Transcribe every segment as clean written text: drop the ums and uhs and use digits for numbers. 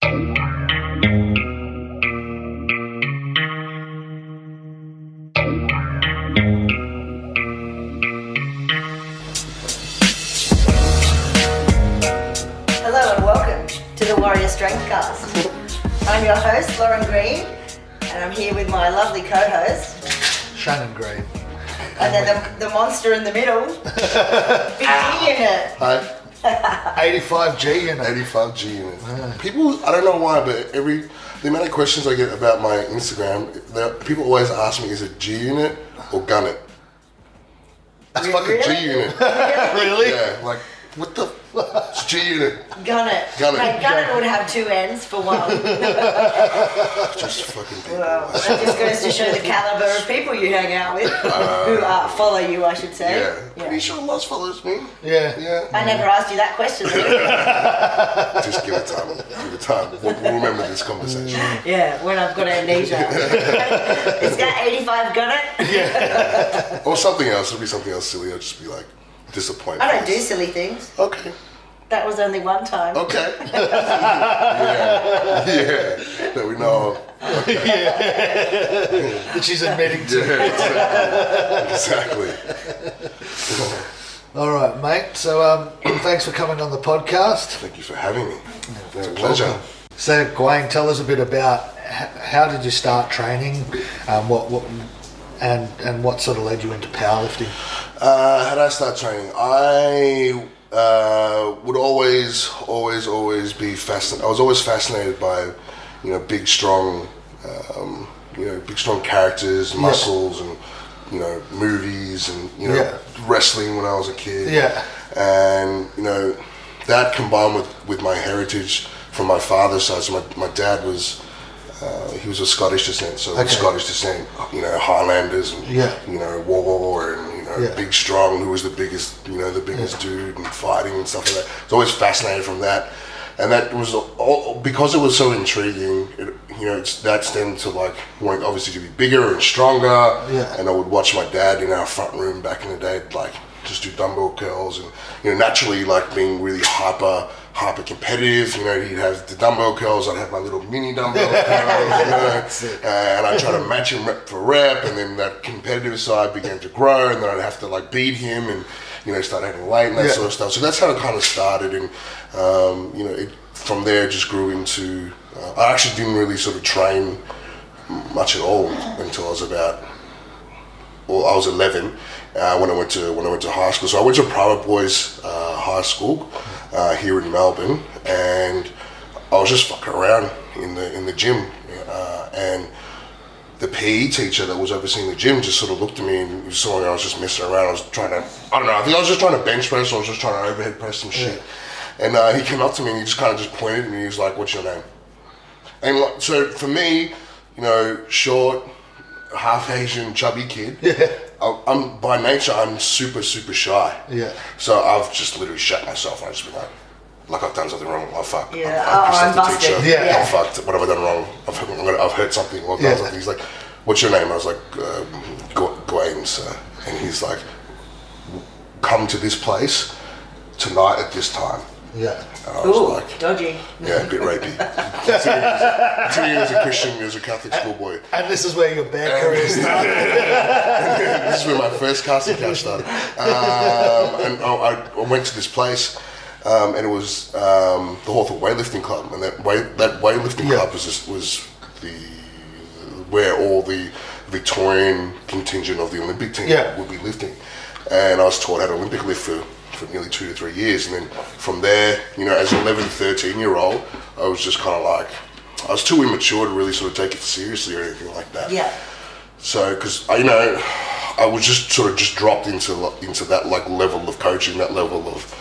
Hello and welcome to the Warrior Strength Cast. I'm your host, Lauren Green, and I'm here with my lovely co-host, Shannon Green. And then the monster in the middle, Big G Unit. Hi. 85G unit. 85G unit. People, I don't know why, but the amount of questions I get about my Instagram, people always ask me, is it G unit or gun it? It's fucking Really? G unit. Really? Yeah, like, what the? It's G unit. Gun it. Gun it. Mate, gun it would have two ends for one. Just fucking people. Well, that just goes to show the caliber of people you hang out with, who follow you, I should say. Yeah. Pretty sure Loz follows me. Yeah. Yeah. I never asked you that question. Just give it time. Give it time. We'll remember this conversation. Yeah, when I've got amnesia. Is that 85 gun it? Yeah. Or something else. It'll be something else silly. I'll just be like disappointed. I don't do silly things. Okay. That was only one time. Okay. yeah. That we know. Okay. Yeah. That she's admitting to. Yeah, exactly. All right, mate. So thanks for coming on the podcast. Thank you for having me. It's a pleasure. So, Gawain, tell us a bit about how did you start training, and what sort of led you into powerlifting? How did I start training? I would always be fascinated. I was always fascinated by, big, strong, big, strong characters, muscles, and movies, and wrestling when I was a kid. Yeah. And that combined with my heritage from my father's side. So my dad was. He was of Scottish descent, so Scottish descent, Highlanders, and war, and big, strong, who was the biggest, the biggest dude, and fighting and stuff like that. I was always fascinated from that, and that was all, because it was so intriguing. That stemmed to wanting obviously to be bigger and stronger. Yeah. And I would watch my dad in our front room back in the day, just do dumbbell curls, and naturally being really hyper competitive. He'd have the dumbbell curls, I'd have my little mini dumbbell curls, and I'd try to match him rep for rep, and then that competitive side began to grow, and then I'd have to beat him and start having weight and that sort of stuff. So that's how it kind of started, and from there it just grew into. I actually didn't really sort of train much at all until I was I was 11 when I went to high school. So I went to a private boys high school here in Melbourne, and I was just fucking around in the gym, and the PE teacher that was overseeing the gym just sort of looked at me and saw me. I was just messing around. I was trying to, I don't know, I think I was just trying to bench press, or I was just trying to overhead press some shit. And he came up to me and he just kind of just pointed at me. He was like, "What's your name?" And so for me, short, half Asian, chubby kid. Yeah. I'm by nature, I'm super shy. Yeah. So I've just literally shut myself. I just been like I've done something wrong. I've fucked. Yeah. I'm busted. teacher. Yeah. I've fucked. What have I done wrong? I've heard something. Or done something. He's like, "What's your name?" I was like, "Gawain, sir." And he's like, "Come to this place tonight at this time." Yeah. And I was like, dodgy. Yeah, a bit rapey. Considering he was a Christian, he was a Catholic schoolboy. And this is where your bad career started. This is where my first casting couch started. And I went to this place, and it was the Hawthorne Weightlifting Club, and that weightlifting club was where all the Victorian contingent of the Olympic team would be lifting. And I was taught how to Olympic lift for nearly 2 to 3 years, and then from there, as an 11, 13-year-old, I was just kind of I was too immature to really sort of take it seriously or anything like that. Yeah. So, because I was just sort of dropped into that level of coaching, that level of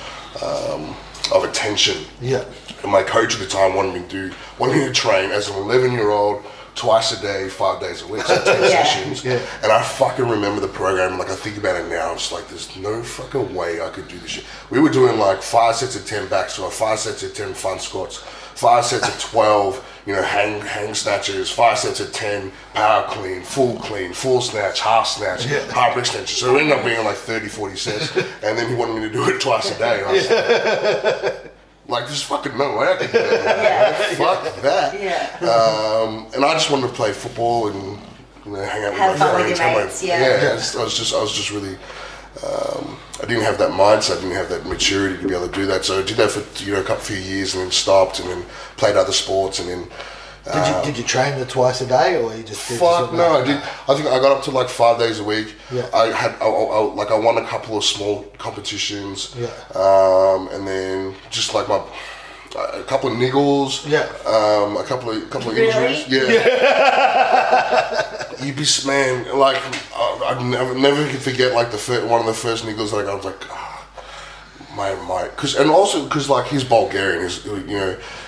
attention. Yeah. And my coach at the time wanted me to train as an 11-year-old. Twice a day, 5 days a week, so 10 sessions. Yeah. And I fucking remember the program, I think about it now, it's there's no fucking way I could do this shit. We were doing 5 sets of 10 back squat, 5 sets of 10 front squats, 5 sets of 12, hang snatches, 5 sets of 10 power clean, full snatch, half snatch, high brick snatches. So it ended up being 30, 40 sets, and then he wanted me to do it twice a day. And I was Like, there's fucking no way I could do that. Fuck that. Yeah. And I just wanted to play football and hang out with Have my fun with friends. your mates, yeah. I was just really. I didn't have that mindset. I didn't have that maturity to be able to do that. So I did that for a few years, and then stopped, and then played other sports, and then. Did you train the twice a day, or you just did? Fuck no, I did. I think I got up to like 5 days a week. Yeah. I won a couple of small competitions. Yeah. And then just like a couple of niggles. Yeah. A couple of Really? injuries. Yeah. You'd be, man, like I never can forget like one of the first niggles. Like I was like. My, because like he's Bulgarian,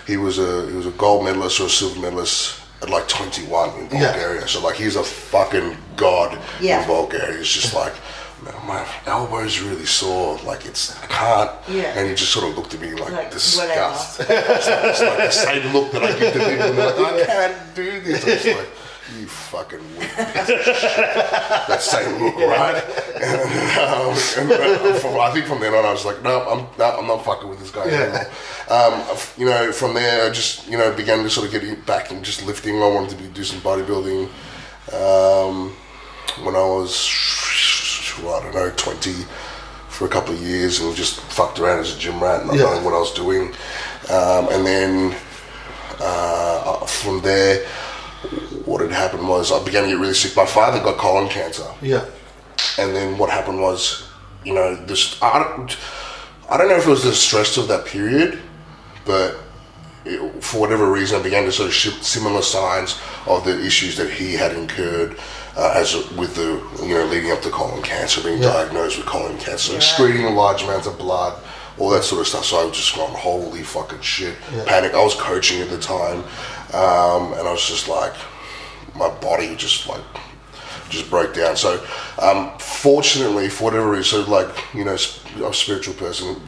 he was a gold medalist or a silver medalist at like 21 in Bulgaria. Yeah. So like he's a fucking god in Bulgaria. It's just like, man, my elbow's really sore. Like I can't. Yeah. And he just sort of looked at me like disgust. It's like the same look that I give to people. And they're like, I can't do this. I'm just like, you fucking weak piece of shit. That same look, right? And I think from then on, I was like, no, I'm not fucking with this guy anymore. From there, I just, began to sort of get back and just lifting. I wanted to do some bodybuilding. When I was, 20, for a couple of years, and just fucked around as a gym rat, not knowing what I was doing. And then from there, what had happened was I began to get really sick. My father got colon cancer. Yeah. And then what happened was, I don't know if it was the stress of that period, but for whatever reason, I began to sort of show similar signs of the issues that he had incurred leading up to colon cancer, being diagnosed with colon cancer, excreting large amounts of blood, all that sort of stuff. So I was just going, holy fucking shit, panic. I was coaching at the time. And I was just like, my body just broke down. So, fortunately, for whatever reason, I'm a spiritual person.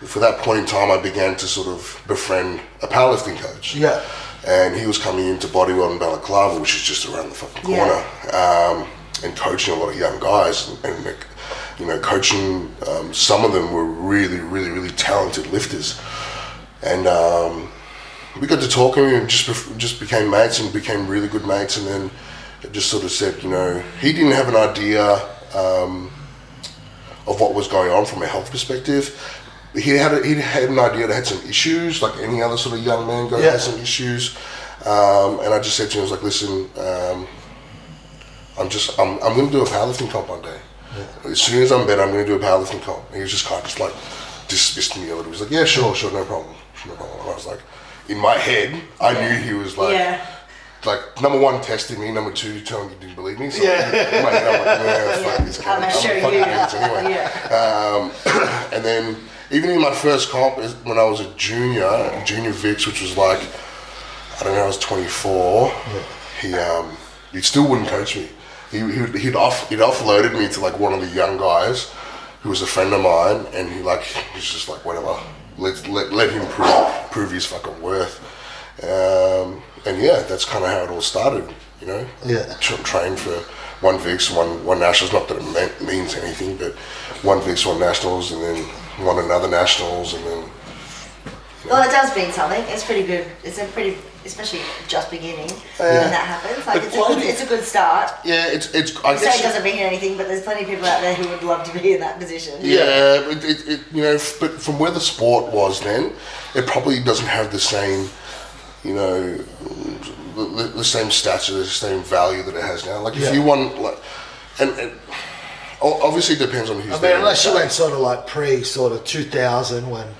For that point in time, I began to sort of befriend a powerlifting coach. Yeah. And he was coming into Bodywell in Balaclava, which is just around the fucking corner, and coaching a lot of young guys, and coaching. Some of them were really, really, really talented lifters, and. We got to talking and just became mates and became really good mates, and then it just sort of said, he didn't have an idea of what was going on from a health perspective. He had an idea that had some issues, like any other sort of young man had some issues, and I just said to him, I was like, listen, I'm going to do a powerlifting comp one day. Yeah. As soon as I'm better, I'm going to do a powerlifting comp. And he was just kind of just like dismissed me a little. He was like, yeah, sure, no problem. And I was like, in my head, I knew he was like, number one, testing me, number two, telling me he didn't believe me. So in my head, I'm like, fuck this guy. I'm fucking idiots anyway. Yeah. And then, even in my first comp, when I was a junior Vix, which was like, I don't know, I was 24, he still wouldn't coach me. He'd offloaded me to like one of the young guys who was a friend of mine, and he's just like, whatever. Let him prove his fucking worth, and that's kind of how it all started. Trained for one Vix, one Nationals. Not that it means anything, but one Vix, one Nationals, and then won another Nationals, and then. Well, it does mean something. It's pretty good. Especially just beginning when that happens. Like it's a good start. Yeah, it's. I guess it doesn't mean anything, but there's plenty of people out there who would love to be in that position. Yeah, but from where the sport was then, it probably doesn't have the same, the same stature, the same value that it has now. Like if you won, and obviously it depends on who's there. Unless you went sort of like sort of 2000 when it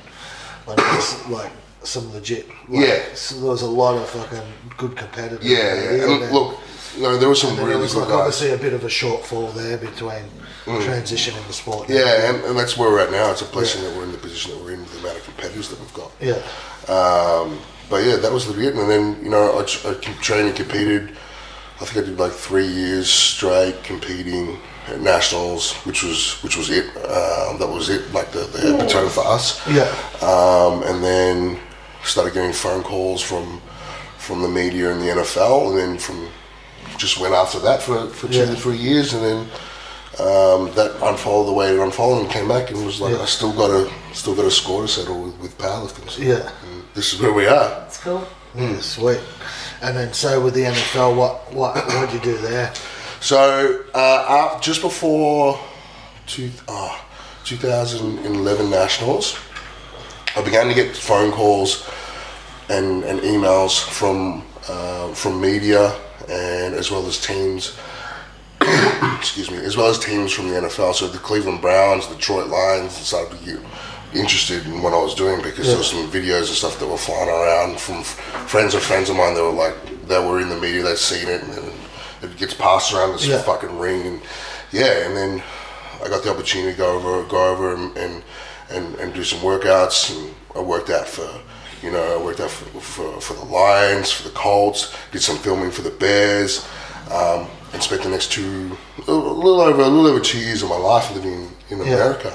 was like. Some legit, so there was a lot of fucking good competitors. And look, there was some really good guys. Obviously, a bit of a shortfall there between transition in the sport. Yeah, and that's where we're at now. It's a blessing that we're in the position that we're in, the amount of competitors that we've got. Yeah. But that was the beginning, and then I trained and competed. I think I did like 3 years straight competing at Nationals, which was it. That was it, like the epitome for us. Yeah. And then started getting phone calls from the media and the NFL, and then just went after that for 2 to 3 years, and then that unfolded the way it unfolded, and came back and was like, I still got a score to settle with powerlifting. So, and this is where we are. That's cool. Sweet. And then so with the NFL, what did you do there? So just before 2011 Nationals, I began to get phone calls and emails from media, and as well as teams. Excuse me, as well as teams from the NFL. So the Cleveland Browns, the Detroit Lions decided to get interested in what I was doing, because there were some videos and stuff that were flying around from friends of mine. They were in the media, they'd seen it, and it gets passed around this fucking ring, and then I got the opportunity to go over and do some workouts, and I worked out for the Lions, for the Colts, did some filming for the Bears, and spent the next a little over 2 years of my life living in America,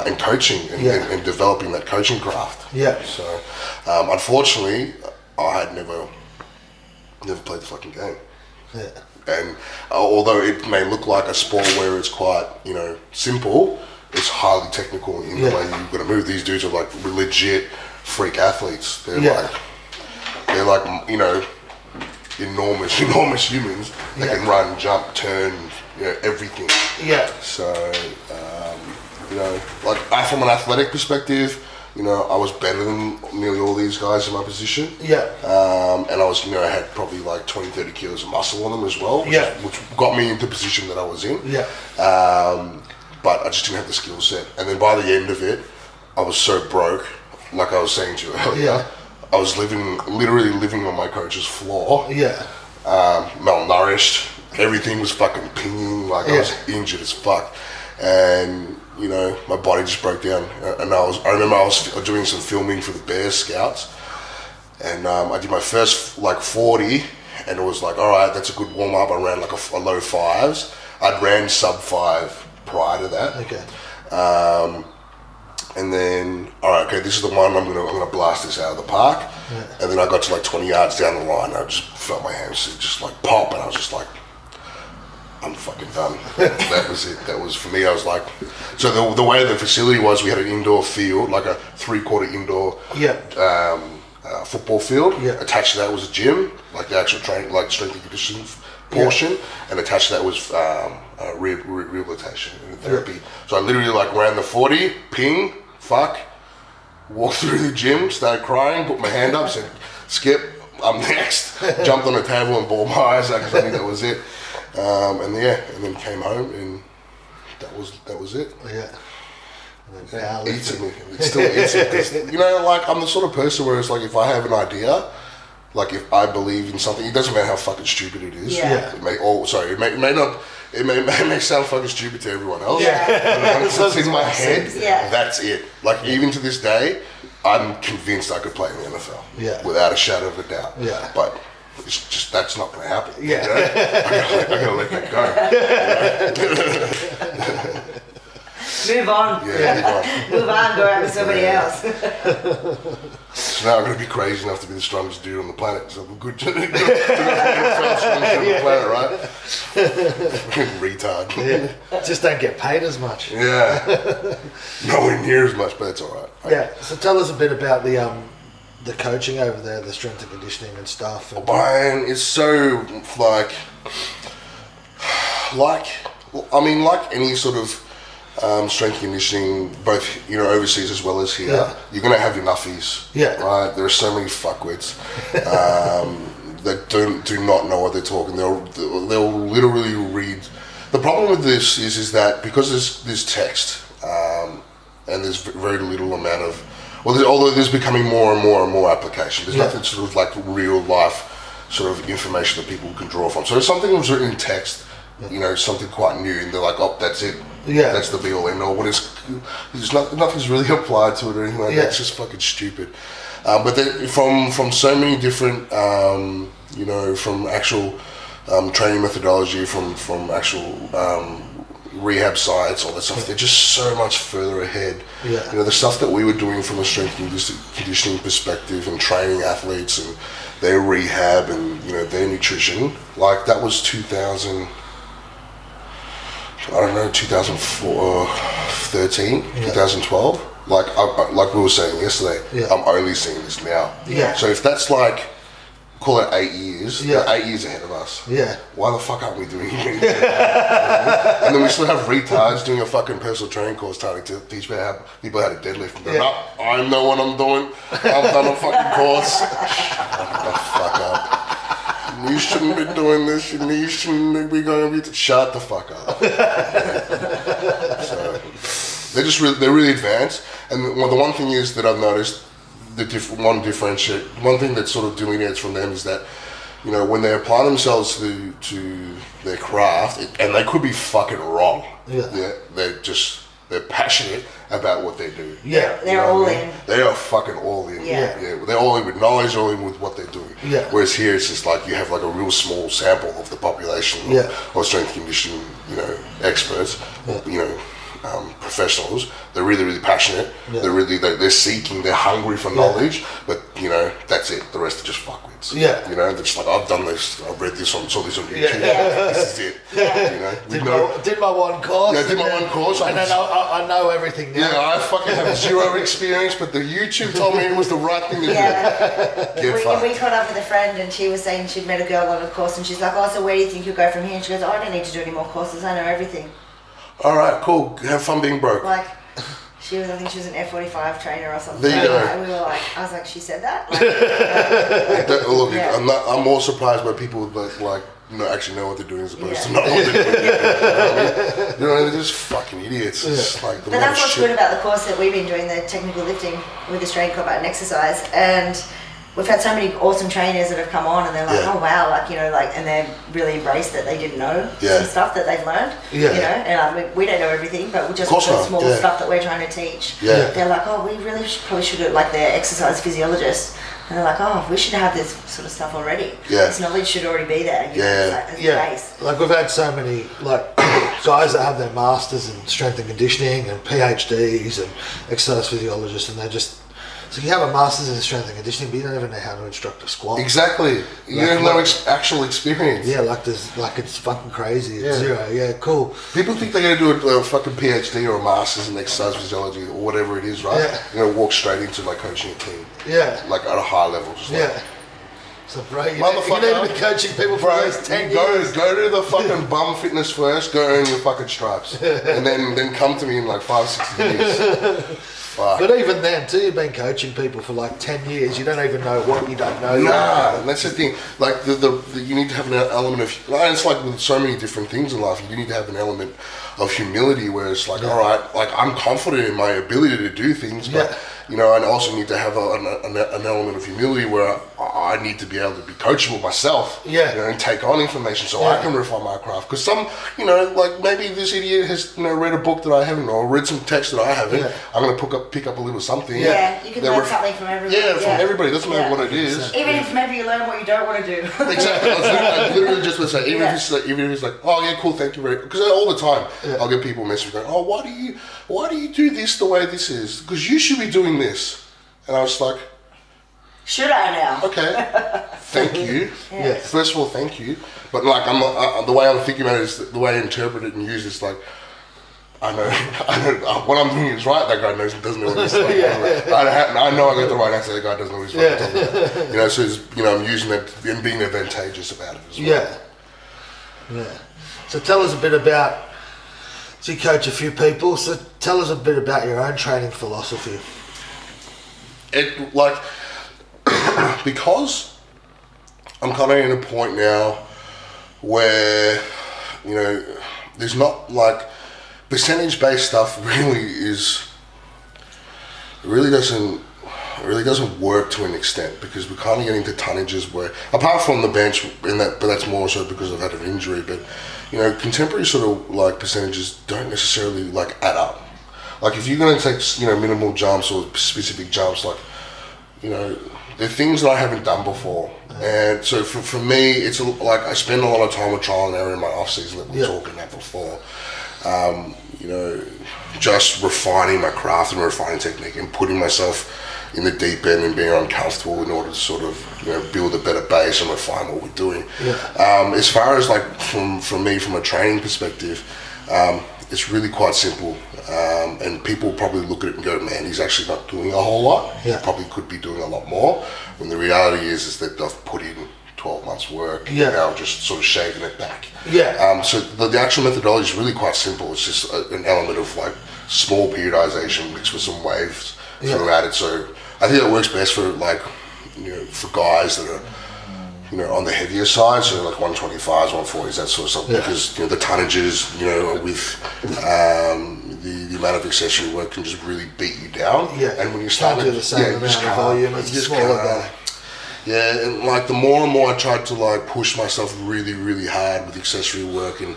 and coaching and developing that coaching craft. Yeah. So, unfortunately, I had never played the fucking game. Yeah. And although it may look like a sport where it's quite, simple, it's highly technical in the way you've got to move. These dudes are like legit freak athletes. They're like enormous humans that can run, jump, turn, everything. Yeah. So, like from an athletic perspective, I was better than nearly all these guys in my position. Yeah. And I was, I had probably like 20, 30 kilos of muscle on them as well, which got me into the position that I was in. Yeah. But I just didn't have the skill set. And then by the end of it, I was so broke, like I was saying to you earlier. Yeah. I was literally living on my coach's floor. Yeah. Malnourished. Everything was fucking pinging. Like I was injured as fuck. And my body just broke down. And I remember I was doing some filming for the Bears Scouts. And I did my first 40, and it was like, all right, that's a good warm up. I ran like a low 5s. I'd ran sub 5 prior to that. Okay. And then, all right, okay, this is the one, I'm gonna blast this out of the park. Yeah. And then I got to 20 yards down the line, I just felt my hands just pop, and I was just like, I'm fucking done. That was it. That was, for me, I was like, so the way the facility was, we had an indoor field, like a 3/4 indoor football field. Yeah. Attached to that was a gym, like the actual training, like strength and conditioning portion, and attached to that was rehabilitation and therapy. Yeah. So I literally ran the 40, ping, fuck, walked through the gym, started crying, put my hand up, said, skip, I'm next. Jumped on the table and bawled my eyes out because I knew that was it. And then came home, and that was it. Yeah. It eats me. It still eats me. I'm the sort of person where it's like, if I have an idea, like if I believe in something, it doesn't matter how fucking stupid it is. Yeah. It may sound fucking stupid to everyone else. Yeah. But once it's in my head, that's it. Like even to this day, I'm convinced I could play in the NFL. Yeah. Without a shadow of a doubt. Yeah. But it's just, that's not going to happen. Yeah. I gotta let that go. Move on. Yeah, move on, go out with somebody else. So now I'm going to be crazy enough to be the strongest dude on the planet. So I'm good to be the planet, right? Retard. Yeah. Just don't get paid as much. Yeah. Nowhere near as much, but it's all right. Yeah. So tell us a bit about the coaching over there, the strength and conditioning and stuff. And Brian, it's so like any sort of strength and conditioning, both overseas as well as here, you're going to have your nuffies, right? There are so many fuckwits that do not know what they're talking. They'll literally read. The problem with this is that because there's text and there's very little amount of, although there's becoming more and more application. There's nothing sort of like real life sort of information that people can draw from. So if something was written in text, something quite new, and they're like, oh, that's it. Yeah. That's the be all end all. But nothing's really applied to it or anything like that. It's just fucking stupid. But from so many different, from actual training methodology, from actual rehab sites, all that stuff, they're just so much further ahead. Yeah. The stuff that we were doing from a strength and conditioning perspective and training athletes and their rehab and, their nutrition, like that was 2000. I don't know, 2004, 13, 2012. Like we were saying yesterday, I'm only seeing this now. Yeah. So if that's like, call it 8 years, they're 8 years ahead of us. Yeah. Why the fuck aren't we doing it? And then we still have retards doing a fucking personal training course trying to teach people how to deadlift. And no, I know what I'm doing. I've done a fucking course. Shut the fuck up. You shouldn't be doing this. You shouldn't be going to be... Shut the fuck up. So they're really advanced. And the one thing is that I've noticed, one thing that sort of delineates from them is that, you know, when they apply themselves to their craft, and they could be fucking wrong. Yeah. They're passionate about what they do. Yeah, they're all in. They are fucking all in. Yeah. They're all in with knowledge, all in with what they're doing. Yeah. Whereas here it's just like you have like a real small sample of the population or strength conditioning, you know, experts, you know, professionals. They're really, really passionate. Yeah. They're seeking. They're hungry for knowledge. But you know, that's it. The rest are just fuckwits. Yeah. You know, they're just like, I've done this. I've read this saw this on YouTube. Yeah. This is it. Yeah. You know, did my one course. Yeah, did my one course. And then I know everything now. Yeah, I fucking have zero experience, but the YouTube told me it was the right thing to do. We caught up with a friend, and she was saying she'd met a girl on a course, and she's like, "Oh, so where do you think you'll go from here?" And she goes, "Oh, I don't need to do any more courses. I know everything." All right, cool. Have fun being broke. Like, I think she was an F45 trainer or something. There you go. And we were like, I was like, she said that? Like, look, I'm more surprised by people that like actually know what they're doing as opposed to not what they're doing. You know, they're just fucking idiots. It's like but that's what's good about the course that we've been doing, the technical lifting with Australian Combat and Exercise. And we've had so many awesome trainers that have come on, and they're like, oh wow, like, you know, like, and they've really embraced that they didn't know some stuff that they've learned, you know, and we don't know everything, but just the small stuff that we're trying to teach. They're like, oh, we really probably should have, like, their exercise physiologist, and they're like, oh, we should have this sort of stuff already. This knowledge should already be there. You know, as a base. Like, we've had so many, like, guys that have their masters in strength and conditioning and PhDs and exercise physiologists, and they're just... So you have a master's in strength and conditioning, but you don't even know how to instruct a squat. Exactly. You have no actual experience. Yeah, it's fucking crazy. It's zero. Yeah, cool. People think they're going to do a fucking PhD or a master's in exercise physiology or whatever it is, right? Yeah. You're going to walk straight into like coaching a team. Yeah. Like at a high level. Just like, so bro, you need to be coaching people for at least 10 years. Go to the fucking bum fitness first, go earn your fucking stripes. And then come to me in like 5-6 years. But even then, too, you've been coaching people for like 10 years. You don't even know what you don't know. Nah, that's the thing. Like you need to have an element of. It's like with so many different things in life. You need to have an element of humility, where it's like, all right, like I'm confident in my ability to do things, but you know, I also need to have an element of humility where I need to be able to be coachable myself. You know, and take on information so I can refine my craft. Because some, you know, like maybe this idiot has, you know, read a book that I haven't, or read some text that I haven't. I'm going to pick up a little something. Yeah, you can learn something from everybody. Yeah, from everybody. Doesn't matter what it is. Even if maybe you learn what you don't want to do. Exactly. I was literally just going to say, even if it's like, oh yeah, cool, thank you very much. Because all the time I'll get people messaging going, oh, why do you do this the way this is? Because you should be doing this. And I was like, should I now? Okay, thank you. First of all, thank you. But like, the way I'm thinking about it is the way I interpret it and use it is like, I know what I'm doing is right. That guy doesn't know what he's talking about. I know I got the right answer. That guy doesn't know what he's talking about. You know, so it's, you know, I'm using that and being advantageous about it as well. Yeah. So tell us a bit about. So you coach a few people. So tell us a bit about your own training philosophy. It like because I'm kind of in a point now where, you know, there's not like percentage-based stuff really doesn't work to an extent, because we're kind of getting to tonnages where, apart from the bench, but that's more so because I've had an injury, but you know, contemporary sort of like percentages don't necessarily like add up. Like if you're going to take, you know, minimal jumps or specific jumps, like, you know, they're things that I haven't done before. And so for me, it's like I spend a lot of time with trial and error in my off season that we were talking about before. You know, just refining my craft and refining technique and putting myself in the deep end and being uncomfortable in order to sort of, you know, build a better base and refine what we're doing. As far as like from me, from a training perspective, It's really quite simple, and people probably look at it and go, man, he's actually not doing a whole lot. Yeah. He probably could be doing a lot more, when the reality is that they've put in 12 months work, Yeah. and now just sort of shaving it back. Yeah. So the actual methodology is really quite simple. It's just an element of like small periodization mixed with some waves throughout it. So I think it works best for like, for guys that are, on the heavier side, so like 125s, 140s, that sort of stuff, because the tonnages, with the amount of accessory work can just really beat you down. Yeah. And when you start to do the same amount of volume, it's a smaller guy. Yeah, and like the more and more I tried to like push myself really, really hard with accessory work and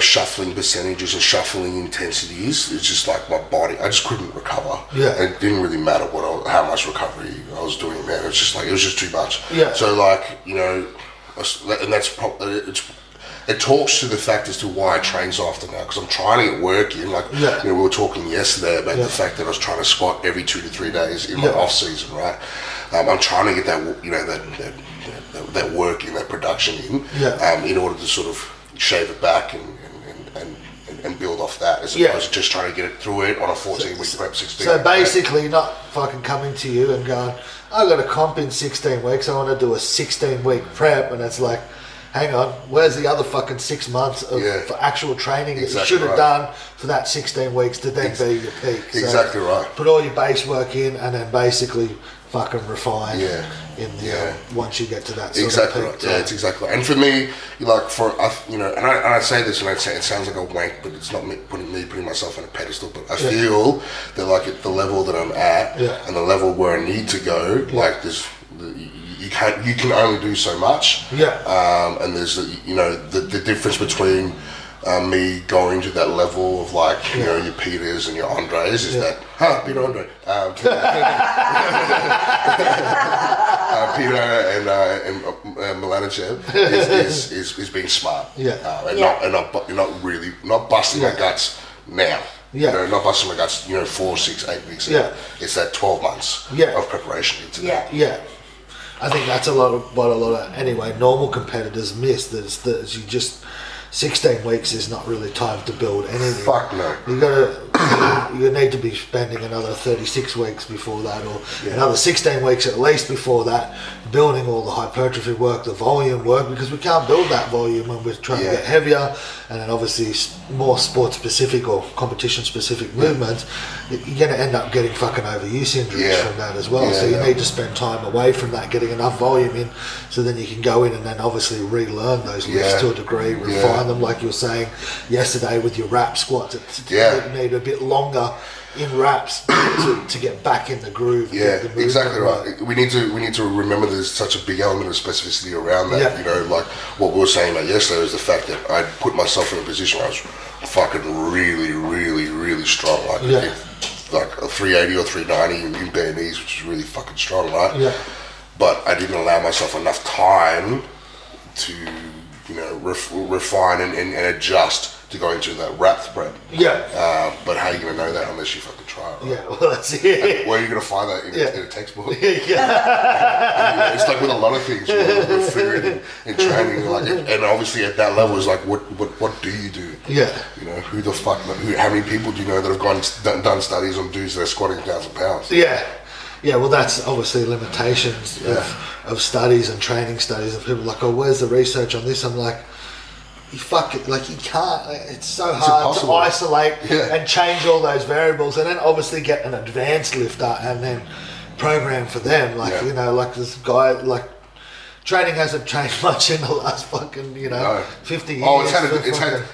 shuffling percentages and shuffling intensities, it's just like my body, I just couldn't recover. Yeah. And it didn't really matter how much recovery I was doing, man. It's just like, it was just too much. Yeah. So like, and that's probably, it talks to the fact as to why I train so often now, because I'm trying to get work in. Like, we were talking yesterday about the fact that I was trying to squat every 2 to 3 days in my off season, right? I'm trying to get that, that work in, that production in order to sort of shave it back and build off that, as opposed to just trying to get it through it on a 14-week prep, 16. So basically, not fucking coming to you and going, I got a comp in 16 weeks. I want to do a 16-week prep, and it's like, hang on, where's the other fucking 6 months of for actual training that you should have done for that 16 weeks to then be your peak? So exactly right. Put all your base work in, and then basically fucking refine in the once you get to that sort of peak. Right. Yeah, it's exactly right. And for me, like and I say this, and it sounds like a wank, but it's not me putting myself on a pedestal. But I feel that like at the level that I'm at and the level where I need to go, like there's. You can only do so much. And there's the difference between me going to that level of like your Peters and your Andres is that Peter Andre Peter and Milanichev is being smart and not busting my guts now. Not busting my guts 4, 6, 8 weeks ago. It's that 12 months of preparation into that. I think that's what a lot of normal competitors miss. That you just 16 weeks is not really time to build anything. Fuck no. You need to be spending another 36 weeks before that, or another 16 weeks at least before that, building all the hypertrophy work, the volume work, because we can't build that volume when we're trying to get heavier, and then obviously more sport specific or competition specific movements. You're going to end up getting fucking overuse injuries from that as well. So you need to spend time away from that, getting enough volume in, so then you can go in and then obviously relearn those lifts to a degree, refine them, like you were saying yesterday with your wrap squats. You need a bit longer in wraps to get back in the groove. Exactly right. We need to remember there's such a big element of specificity around that. Like what we were saying about yesterday was the fact that I put myself in a position where I was fucking really, really, really strong. Like like a 380 or 390 in bare knees, which is really fucking strong, right? But I didn't allow myself enough time to refine and adjust to go into that wrapped prep. But how are you going to know that unless you fucking try it, right? Well, that's it. Where are you going to find that in a textbook? It's like with a lot of things, with food and training, like, and obviously at that level is like, what do you do? Who the fuck? How many people do you know that have done studies on dudes that are squatting 1,000 pounds? Well, that's obviously limitations of studies and training studies, and people are like, oh, where's the research on this? I'm like, you can't. It's so hard to isolate and change all those variables, and then obviously get an advanced lifter and then program for them. Like this guy, like training hasn't changed much in the last fucking 50 years.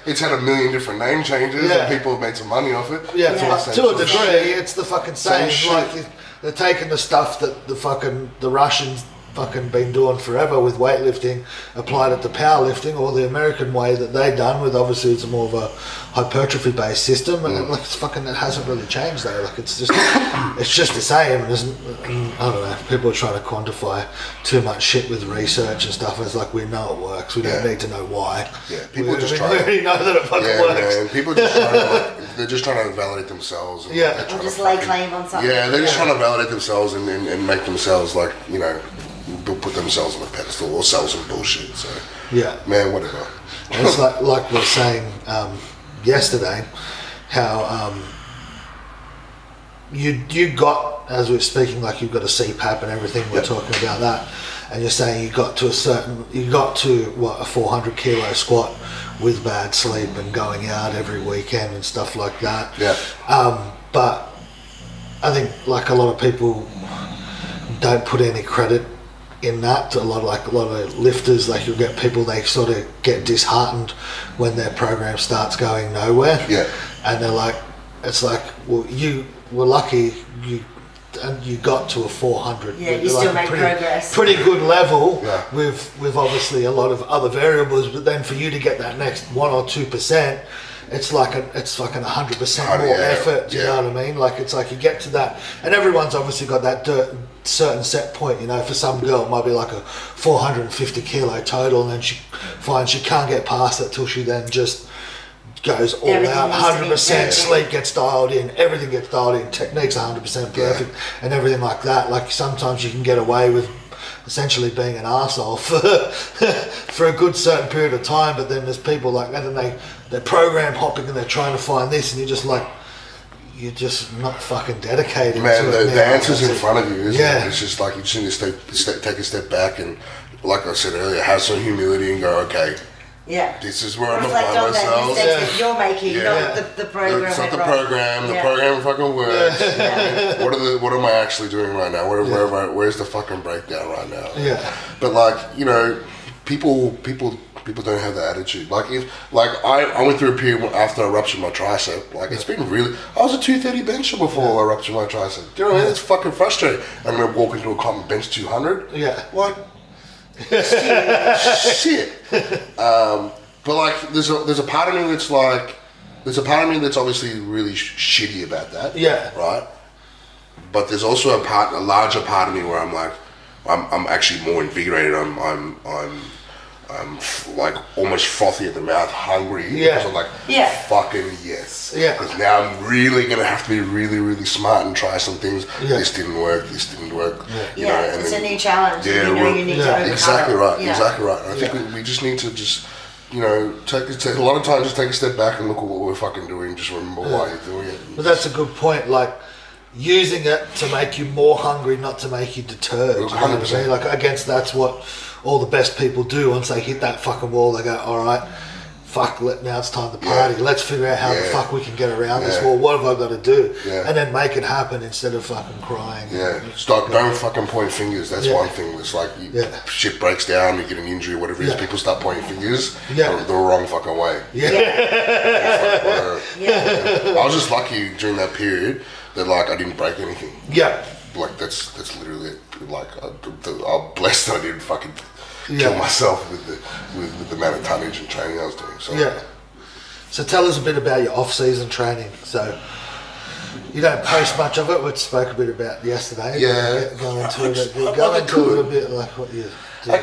It's had a million different name changes, and people have made some money off it. To a degree, it's the fucking same. Like they're taking the stuff that the Russians fucking been doing forever with weightlifting, applied it to powerlifting, or the American way that they done with, obviously it's more of a hypertrophy based system, and it hasn't really changed though. Like it's just the same. And I don't know, people are trying to quantify too much shit with research and stuff. It's like, we know it works, we don't need to know why. People we already know that it fucking works. Man. People just they're just trying to validate themselves, and or just lay claim on something. They're just trying to validate themselves and make themselves like put themselves on a pedestal or sell some bullshit. So man, whatever. It's like we're saying yesterday how you got, as we were speaking, like you've got a CPAP and everything. We're talking about that, and you're saying you got to a 400 kilo squat with bad sleep and going out every weekend and stuff like that. Yeah. But I think like a lot of people don't put any credit in that. A lot of lifters, like you'll get people, they sort of get disheartened when their program starts going nowhere. Yeah. And they're like, it's like, well, you were lucky you got to a 400. Yeah, you still make progress. Pretty good level with obviously a lot of other variables, but then for you to get that next 1 or 2%, it's like a 100% more effort. Do you know what I mean? Like it's like you get to that, and everyone's obviously got that certain set point. You know, for some girl it might be like a 450 kilo total, and then she finds she can't get past it till she then just goes all out, 100%. Sleep gets dialed in, everything gets dialed in, technique's 100% perfect, and everything like that. Like sometimes you can get away with essentially being an arsehole for a good certain period of time, but then there's people like that, and they're program hopping and they're trying to find this, and you're just like, you're just not fucking dedicated. Man, to it. The answer's in front of you, isn't it? Yeah. It's just like you just need to take a step back and, like I said earlier, have some humility and go, okay, this is where I'm going to find myself. Reflect on the mistakes that you're making, not the program. It's not the program. The program fucking works. What am I actually doing right now? Where's the fucking breakdown right now? Yeah. But like, you know, people don't have that attitude. Like I went through a period after I ruptured my tricep. Like it's been really. I was a 230 bencher before I ruptured my tricep. Do you know what I mean? It's fucking frustrating. I'm gonna walk into a comp and bench 200. Yeah. Like. Shit. But like, there's a part of me that's like, that's obviously really shitty about that. Yeah. Right. But there's also a larger part of me where I'm like, I'm actually more invigorated. I'm like almost frothy at the mouth, hungry. Yeah. Because I'm like, fucking yes. Yeah. Because now I'm really gonna have to be really, really smart and try some things. Yeah. This didn't work. Yeah. You know, and it's then, a new challenge. Yeah. You know, you need to overcome exactly right. Yeah. Exactly right. And I think we just need to just, you know, take a lot of times just take a step back and look at what we're fucking doing. Just remember why you're doing it. But that's a good point. Like, using it to make you more hungry, not to make you deterred. 100%. You know what I mean? Like, I guess that's what all the best people do. Once they hit that fucking wall, they go, all right, fuck, now it's time to party. Yeah. Let's figure out how the fuck we can get around this wall. What have I got to do? Yeah. And then make it happen instead of fucking crying. Yeah. Don't fucking point fingers. That's one thing. It's like shit breaks down, you get an injury, whatever it is, people start pointing fingers the wrong fucking way. Yeah. I was just lucky during that period that like I didn't break anything. Yeah. Like that's literally it. Like I'm blessed that I didn't fucking kill myself with the amount of tonnage and training I was doing. So So tell us a bit about your off-season training. So you don't post much of it, which spoke a bit about yesterday. Yeah. Go into it a bit like what you do. I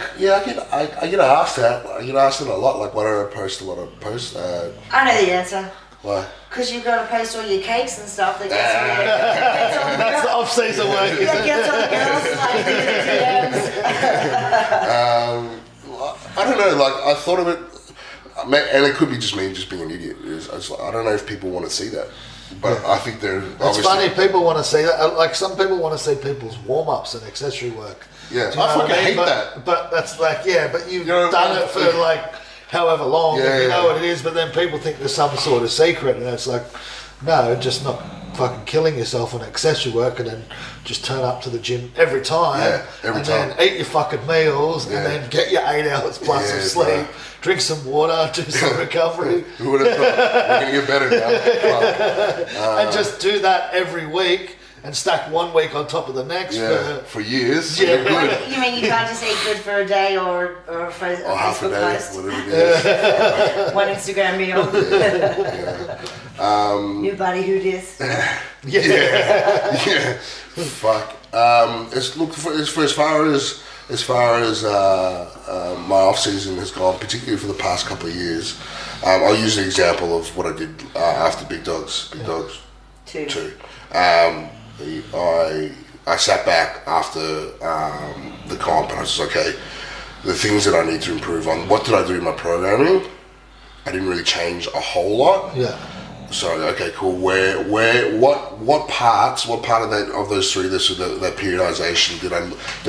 get asked that. I get asked it a lot. Like, why don't I post a lot of posts? I know the answer. Why? Because you've got to post all your cakes and stuff that gets That's the off-season work, isn't it? Gets all the girls I don't know, like, I thought of it, and it could be just me just being an idiot. I don't know if people want to see that, but I think they're It's funny, people want to see that. Like, some people want to see people's warm-ups and accessory work. Yeah, I fucking hate that. But that's like, but you've done it for like however long, and you know what it is, but then people think there's some sort of secret, and it's like, no, just not fucking killing yourself on accessory work, and then just turn up to the gym every time, then eat your fucking meals, and then get your 8 hours plus of sleep, drink some water, do some recovery. Who would have thought? We're going to get better now. And just do that every week, and stack 1 week on top of the next for years. Yeah. Good. You mean you can't just eat good for a day or for a Facebook post? Whatever it is. One Instagram meal. New body, who dis? Fuck. As far as my off season has gone, particularly for the past couple of years, I'll use an example of what I did after Big Dogs. Big Dogs 2. I sat back after the comp and I was just okay, the things that I need to improve on. What did I do in my programming? I didn't really change a whole lot. Yeah. So okay, cool. What part of those three, that periodization did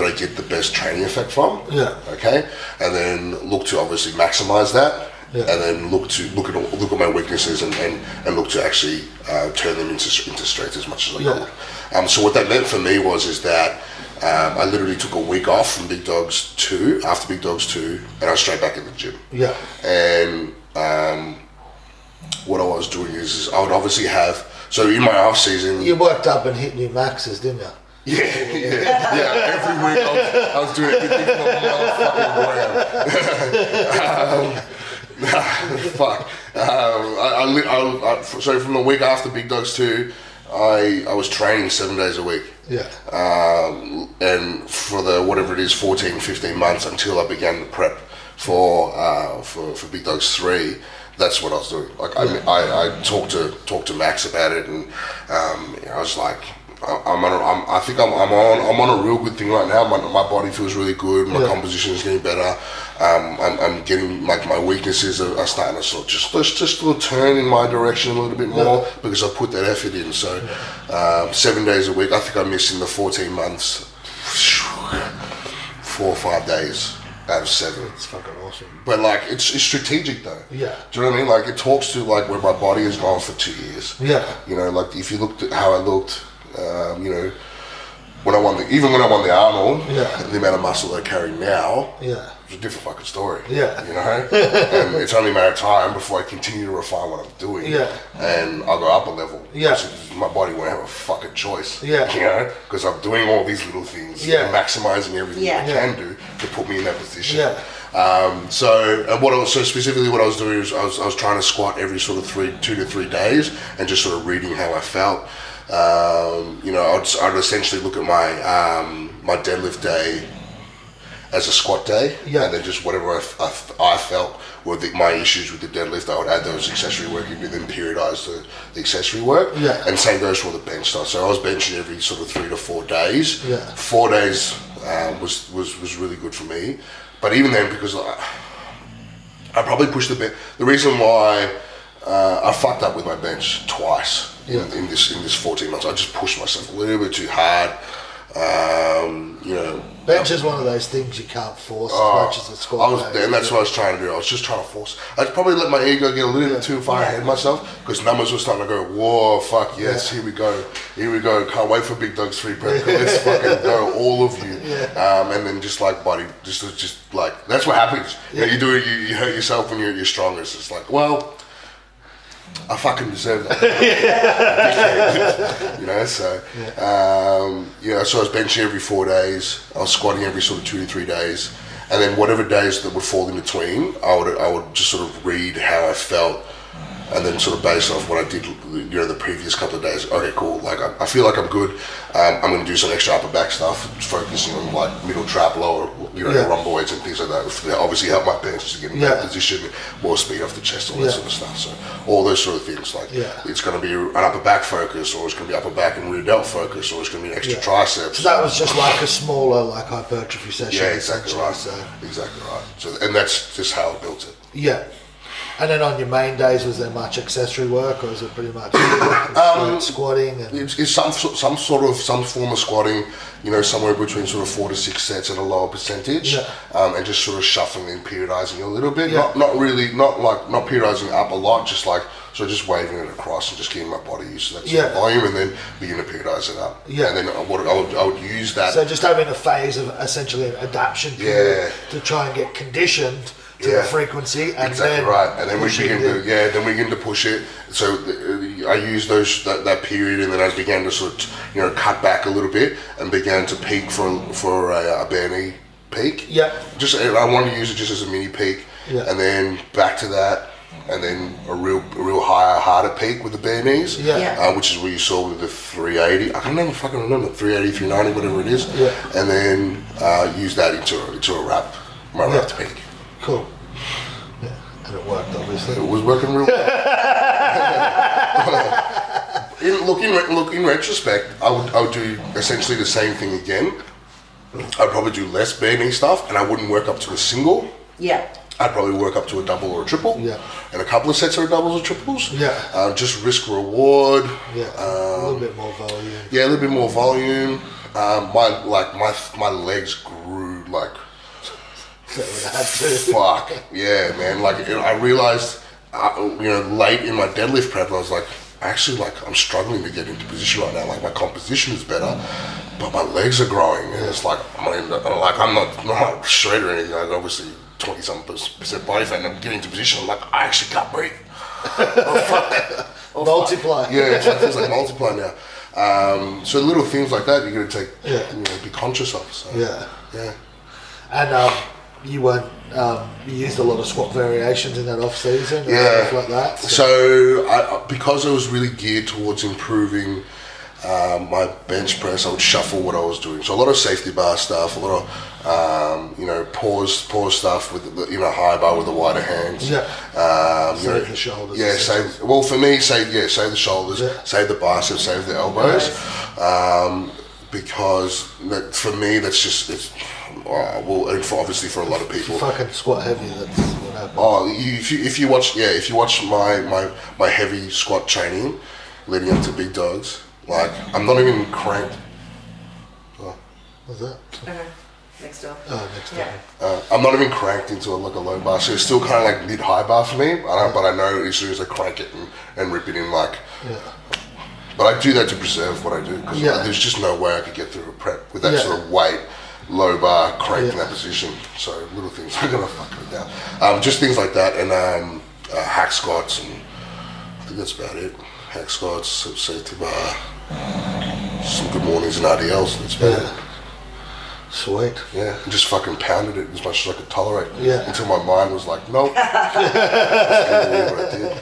I get the best training effect from? Yeah. Okay, and then look to obviously maximize that. Yeah. And then look at my weaknesses and look to actually turn them into strength as much as I could. So what that meant for me is that I literally took a week off from Big Dogs 2 after Big Dogs 2, and I was straight back in the gym. Yeah. And what I was doing is I would obviously have, so in my off season, You worked up and hit new maxes, didn't you? yeah. Every week I was doing everything from a motherfucking gram. Fuck. So from the week after Big Dogs 2, I was training 7 days a week. Yeah. And for the whatever it is, 14, 15 months until I began the prep for Big Dogs 3. That's what I was doing. Like I talked to Max about it, and I was like, I think I'm on a real good thing right now. My body feels really good. My composition is getting better. I'm getting, like, my weaknesses are starting to sort of just turn in my direction a little bit more because I put that effort in. So 7 days a week. I think I missed in the 14 months 4 or 5 days out of 7. It's fucking awesome. But like it's strategic though. Yeah. Do you know what I mean? Like it talks to like where my body has gone for 2 years. Yeah. You know, like if you looked at how I looked, you know, when I won the Arnold, the amount of muscle that I carry now, it's a different fucking story. Yeah. You know? And it's only a matter of time before I continue to refine what I'm doing. Yeah. And I'll go up a level. Yeah. My body won't have a fucking choice. Yeah. You know? Because I'm doing all these little things. Yeah. And maximizing everything I can do to put me in that position. Yeah. So specifically what I was doing is I was trying to squat every sort of 2 to 3 days and just sort of reading how I felt. You know, I'd essentially look at my deadlift day as a squat day, and then just whatever I felt were my issues with the deadlift, I would add those accessory work and then periodize the accessory work. And same goes for the bench stuff. So I was benching every sort of 3 to 4 days. 4 days was really good for me. But even then, because I probably pushed a bit. The reason why I fucked up with my bench twice in this 14 months, I just pushed myself a little bit too hard. You know, bench is one of those things you can't force as much as a squat. And that's what I was trying to do. I was just trying to force. I'd probably let my ego get a little bit too far ahead of myself because numbers were starting to go, whoa, fuck, yes, here we go. Can't wait for Big Dogs 3 prep. Let's fucking go, all of you. And then just like body, just like, that's what happens. You know, you do it, you hurt yourself when you're at your strongest. It's like, well, I fucking deserve that. You know, so so I was benching every 4 days. I was squatting every sort of 2 to 3 days, and then whatever days that would fall in between, I would just sort of read how I felt, and then sort of based off what I did, you know, the previous couple of days. Okay, cool. Like I feel like I'm good. I'm going to do some extra upper back stuff, focusing on like middle trap, lower, you know, rumble weights and things like that. That obviously help my bench to get in that position, more speed off the chest, all that sort of stuff. So all those sort of things, like it's going to be an upper back focus, or it's going to be upper back and rear delt focus, or it's going to be an extra triceps. So that was just like a smaller, like hypertrophy session. Yeah, exactly right. So. Exactly right. So, and that's just how I built it. Yeah. And then on your main days, was there much accessory work, or is it pretty much squatting? And it's some form of squatting, you know, somewhere between sort of 4 to 6 sets at a lower percentage, and just sort of shuffling and periodizing a little bit. Not periodizing up a lot, just like just waving it across and just getting my body used to that sort of volume, and then begin to periodize it up. And then I would use that. So just having a phase of essentially an adaptation period to try and get conditioned to the frequency, and exactly then right, and then we begin to push it. So I used that period, and then I began to sort of, you know, cut back a little bit and began to peak for a bare knee peak. I wanted to use it just as a mini peak, and then back to that, and then a real higher, harder peak with the bare knees, which is what you saw with the 380. I can't even fucking remember 380, 390, whatever it is, and then use that into a wrap, my wrapped peak. Cool. Yeah, and it worked, obviously. It was working real well. in retrospect, I would do essentially the same thing again. I'd probably do less bare knee stuff, and I wouldn't work up to a single. I'd probably work up to a double or a triple, and a couple of sets of doubles or triples. Just risk reward. A little bit more volume. Yeah, a little bit more volume. My legs grew like. Fuck yeah, man! Like I realized, late in my deadlift prep, I was like, actually, like I'm struggling to get into position right now. Like my composition is better, but my legs are growing, and it's like I'm not straight or anything. Like obviously 20-something% body fat, and I'm getting into position. I'm like, I actually can't breathe. Oh fuck! Multiply. Yeah, it feels like multiply now. So little things like that you're gonna take, be conscious of. So. Yeah. And you weren't. You used a lot of squat variations in that off season, and stuff like that. So because I was really geared towards improving my bench press, I would shuffle what I was doing. So a lot of safety bar stuff, a lot of pause stuff with high bar with the wider hands. Save the shoulders. Yeah, for me, save the shoulders, save the biceps, save the elbows. Because for me, that's just and obviously for a lot of people. If you fucking squat heavy, that's what happens. Oh, if you watch my heavy squat training leading up to big dogs, like I'm not even cranked. What's that? Next door. Oh, next door. I'm not even cranked into a low bar, so it's still kind of like mid-high bar for me. But I know as soon as I crank it and rip it in, like. But I do that to preserve what I do, because there's just no way I could get through a prep with that sort of weight, low bar, cranked in that position. So little things are gonna fuck it down. Just things like that, and hack squats, and I think that's about it. Hack squats, safety bar, some good mornings and RDLs. That's about it. Sweet. Yeah, and just fucking pounded it as much as I could tolerate. Yeah. Until my mind was like, nope. That's what I did,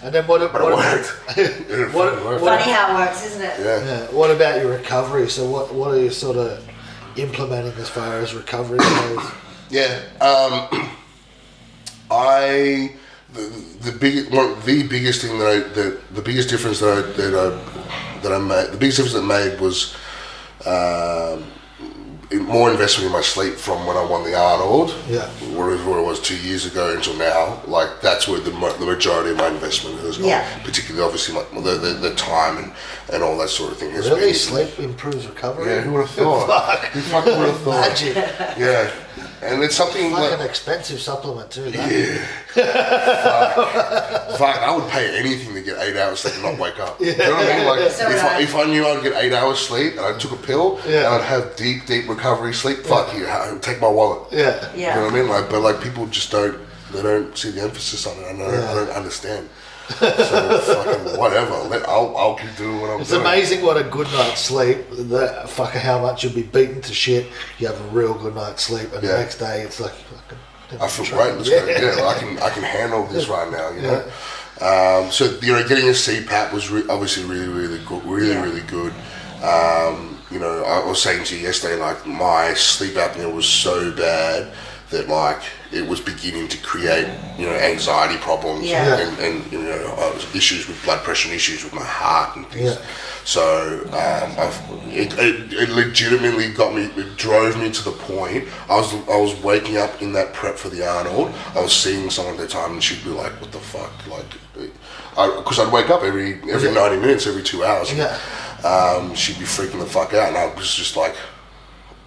And then what it worked. Funny how it works, isn't it? Yeah. What about your recovery? So what are you sort of implementing as far as recovery goes? The biggest difference that made was more investment in my sleep from when I won the Arnold, where it was 2 years ago until now. Like that's where the majority of my investment has gone. Particularly, obviously, the time and all that sort of thing. Really, sleep improves recovery. Yeah, who would have thought? Who fucking would have thought? Magic. Yeah. And it's something like like an expensive supplement too. Fuck, I would pay anything to get 8 hours sleep and not wake up. You know what I mean? Like if I knew I'd get 8 hours sleep and I took a pill and I'd have deep recovery sleep, fuck you, take my wallet. You know what I mean? Like, but people just don't see the emphasis on it. I don't understand. So fucking whatever. I'll keep doing what I'm doing. It's amazing what a good night's sleep. How much you'll be beaten to shit. You have a real good night's sleep, and the next day it's like I feel great. Let's go. I can handle this right now. You know. So getting a CPAP was obviously really good. Really good. I was saying to you yesterday, like my sleep apnea was so bad that like it was beginning to create anxiety problems and issues with blood pressure and issues with my heart and things. So it legitimately it drove me to the point. I was waking up in that prep for the Arnold. I was seeing someone at the time and she'd be like, "What the fuck?" Like, because I'd wake up every 90 minutes, every 2 hours. She'd be freaking the fuck out, and I was just like,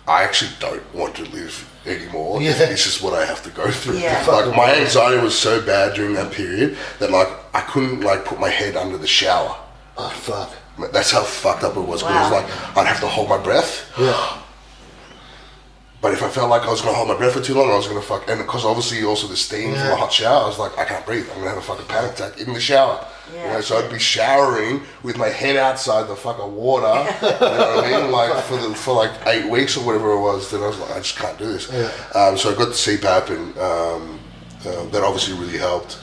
I actually don't want to live anymore. It's just what I have to go through. Like my anxiety was so bad during that period that like I couldn't like put my head under the shower. Oh fuck. That's how fucked up it was. Because it was like I'd have to hold my breath. But if I felt like I was going to hold my breath for too long, I was going to fuck. And because obviously also the steam from the hot shower, I was like, I can't breathe. I'm going to have a fucking panic attack in the shower. So I'd be showering with my head outside the fucking water. You know what I mean? Like for like 8 weeks or whatever it was. Then I was like, I just can't do this. So I got the CPAP, and that obviously really helped.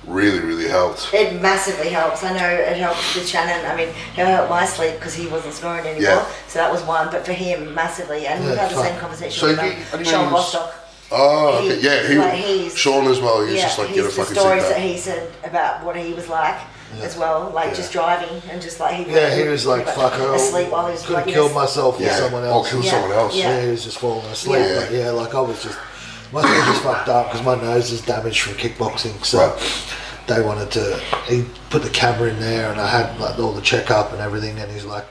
Really helped. It massively helps. I know it helps with Shannon. I mean, it helped my sleep because he wasn't snoring anymore. So that was one. But for him, massively. And we've had the same conversation with Sean Bostock. Oh, okay. Sean as well. He's just like, get a fucking the stories CPAP. that he said about what he was like as well. Like just driving and just like he was like, fuck, asleep while he was could have killed myself or someone else. Or killed someone else. He was just falling asleep. But like I was just My thing was fucked up because my nose is damaged from kickboxing, so they wanted to. He put the camera in there, and I had like all the checkup and everything, and he's like.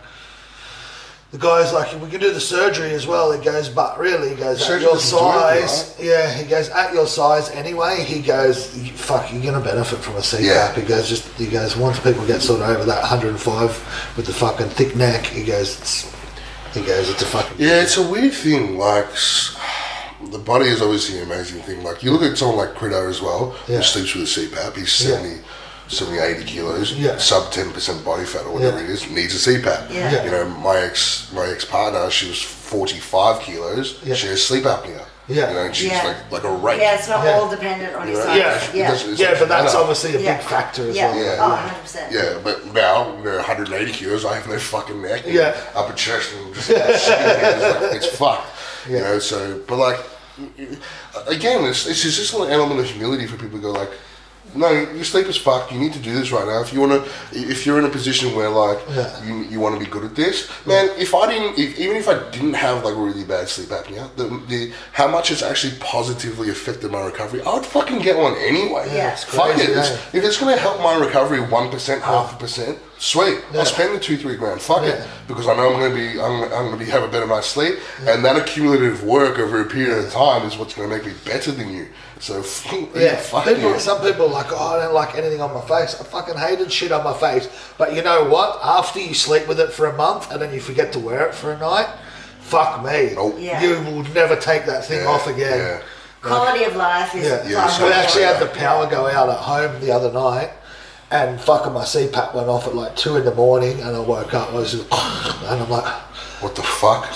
The guy's like, we can do the surgery as well. He goes, but really, he goes, at your size, he goes, at your size anyway, he goes, fuck, you're going to benefit from a CPAP. Yeah. He goes, once people get sort of over that 105 with the fucking thick neck, he goes, it's a fucking... Yeah, it's a weird thing, like, the body is obviously an amazing thing. Like, you look at someone like Critter as well, who sleeps with a CPAP, he's 70, 80 kilos, sub 10% body fat or whatever it is, needs a CPAP. You know, my ex partner, she was 45 kilos, she has sleep apnea. You know, and she's like a rake. Yeah, it's not all dependent on your size. But that's obviously a big factor as well. Yeah, 100%. Yeah, but now, 180 kilos, I have no fucking neck and upper chest and just it's fucked. You know, so, but like, again, it's just an element of humility for people to go like, no, your sleep is fucked. You need to do this right now. If you're in a position where like you want to be good at this, man. Even if I didn't have like really bad sleep apnea, the how much it's actually positively affected my recovery, I would fucking get one anyway. Yeah, fuck it. If it's gonna help my recovery 1%, 0.5%, sweet. I'll spend the 2-3 grand. Fuck it, because I know I'm gonna have a better night's sleep, and that accumulative work over a period of time is what's gonna make me better than you. So fuck you. Some people are like, oh, I don't like anything on my face. I fucking hated shit on my face. But you know what? After you sleep with it for a month and then you forget to wear it for a night, fuck me. Nope. You will never take that thing off again. Quality of life is... So we actually had the power go out at home the other night, and fucking my CPAP went off at like 2 in the morning, and I woke up, I was just, and I'm like, what the fuck?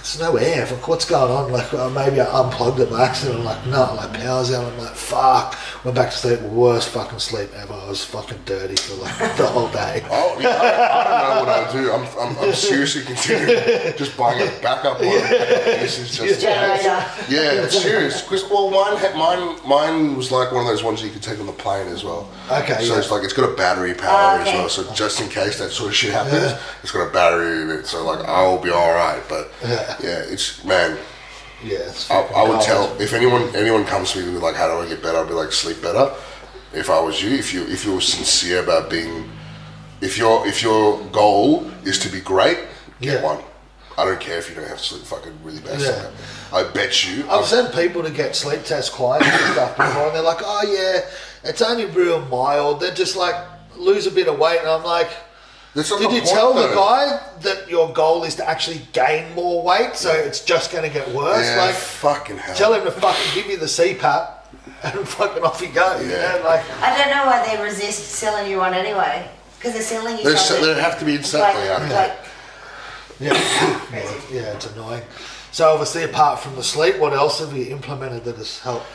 It's no air. Like, what's going on? Like, maybe I unplugged it by accident. I'm like, no, like power's out. I'm like, fuck. Went back to sleep. Worst fucking sleep ever. I was fucking dirty for like the whole day. Oh, yeah, I don't know what I do. I'm seriously considering just buying a backup one. This is just it's serious. Because mine was like one of those ones you could take on the plane as well. Okay. So it's like it's got a battery power as well. So just in case that sort of shit happens, it's got a battery in it. So like I'll be all right. But it's man. Yeah, it's I would tell if anyone comes to me with like, how do I get better? I'd be like, sleep better. If I was you, if you were sincere about being, if your goal is to be great, get one. I don't care if you don't have to sleep fucking really bad. I bet you. I've sent people to get sleep test clients and stuff before, and they're like, oh yeah, it's only real mild. They're just like lose a bit of weight, and I'm like. Did you tell the guy that your goal is to actually gain more weight, so it's just going to get worse? Yeah, like, fucking hell. Tell him to fucking give you the CPAP and fucking off you go. Yeah. You know? Like, I don't know why they resist selling you one anyway, because they're selling you something. They have to be insanely out there. Yeah, it's annoying. So obviously, apart from the sleep, what else have you implemented that has helped?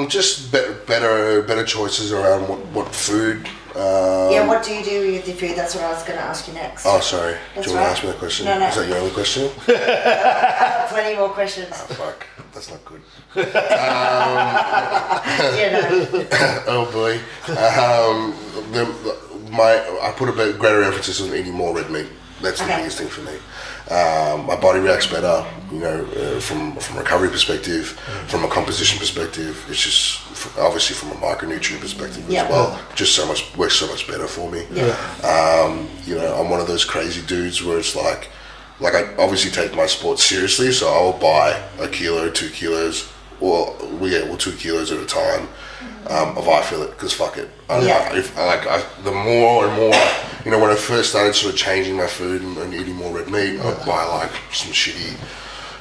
Just better choices around what food. What do you do with your food? That's what I was going to ask you next. Oh, sorry. Do you want to ask me that question? No. Is that your only question? I have plenty more questions. Oh, fuck. That's not good. Oh, boy. I put a bit greater emphasis on eating more red meat. That's the biggest thing for me. My body reacts better, from a recovery perspective, from a composition perspective. It's just obviously from a micronutrient perspective as well. Just works so much better for me. I'm one of those crazy dudes where it's like I obviously take my sport seriously, so I'll buy 1 kilo, 2 kilos, or 2 kilos at a time of iFillet, because fuck it. The more and more, when I first started sort of changing my food and eating more red meat, I'd buy like some shitty,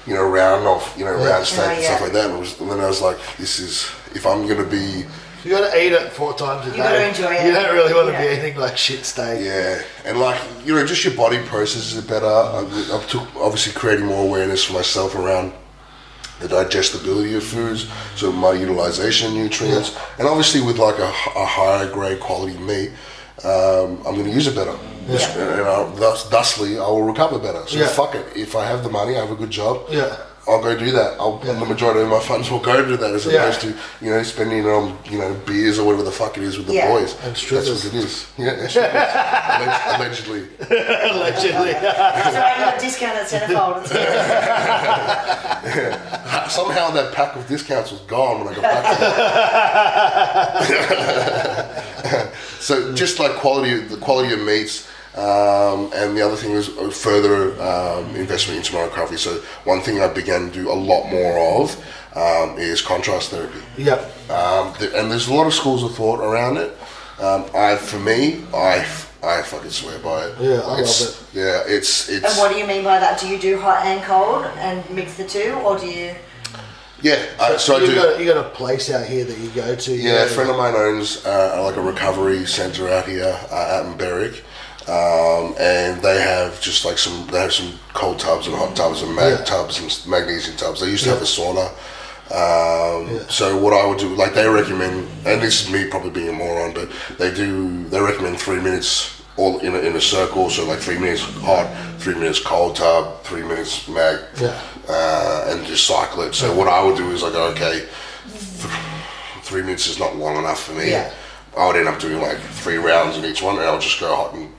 round steak and stuff like that. And then I was like, this is, if I'm going to be... You got to eat it 4 times a day. You got to enjoy it. You don't really want to be eating like shit steak. Yeah, and just your body processes it better. Obviously creating more awareness for myself around the digestibility of foods, so my utilization of nutrients, and obviously with like a higher grade quality meat, I'm going to use it better. And thusly, I will recover better. So fuck it. If I have the money, I have a good job. I'll go do that. The majority of my funds will go to that, as opposed to spending it on beers or whatever the fuck it is with the boys. And that's what it is. Allegedly. Allegedly. So I got a discount at Centerfold. somehow that pack of discounts was gone when I got back. So just like the quality of meats, and the other thing was further investment into my recovery. So one thing I began to do a lot more of is contrast therapy. Yep. And there's a lot of schools of thought around it. I fucking swear by it. Yeah, I love it. Yeah, it's. And what do you mean by that? Do you do hot and cold and mix the two, or do you? Yeah, so I do. You got a place out here that you go to. Yeah, a friend of mine owns like a recovery centre out here out in Berwick, and they have just like some cold tubs and hot tubs and tubs and magnesium tubs. They used to have a sauna. So what I would do, like they recommend, and this is me probably being a moron, but they recommend 3 minutes all in a circle. So like 3 minutes hot, 3 minutes cold tub, 3 minutes mag, and just cycle it. So what I would do is I go, okay, 3 minutes is not long enough for me. Yeah. I would end up doing like 3 rounds in each one, and I'll just go hot and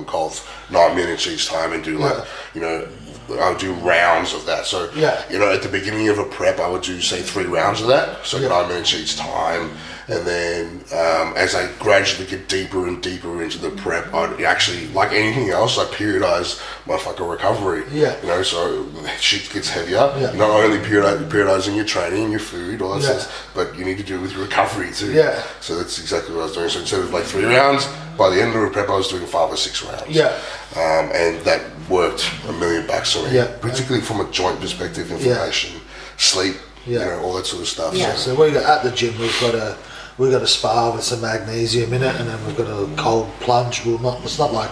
cold, 9 minutes each time, and do like I would do rounds of that. So at the beginning of a prep, I would do say 3 rounds of that, so 9 minutes each time, and then as I gradually get deeper and deeper into the prep, I'd actually, like anything else, I periodize my fucking recovery. So shit gets heavier. You're not only periodizing your training and your food, all that stuff, but you need to do it with your recovery too. So that's exactly what I was doing. So instead of like 3 rounds, by the end of the prep, I was doing 5 or 6 rounds. And that worked $1 million for me, particularly from a joint perspective, inflammation, sleep, all that sort of stuff. So we got at the gym, we've got a spa with some magnesium in it, and then we've got a cold plunge. It's not like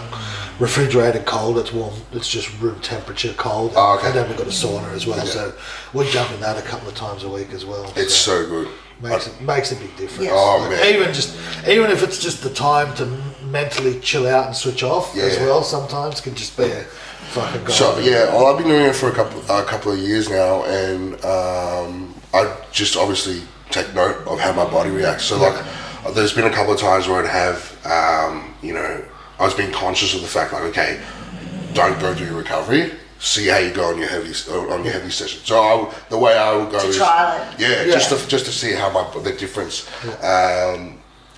refrigerated cold, it's warm, it's just room temperature cold. And then we've got a sauna as well, so we jump in that a couple of times a week as well. It's so good. Makes a big difference. Man. Even if it's just the time to mentally chill out and switch off as well, sometimes can just be a fucking goal. So I've been doing it for a couple of years now, and I just obviously take note of how my body reacts. So like, there's been a couple of times where I'd have, I was being conscious of the fact like, okay, don't go do your recovery. See how you go on your heavy session. So the way I would go is trial it. Just to see how the difference.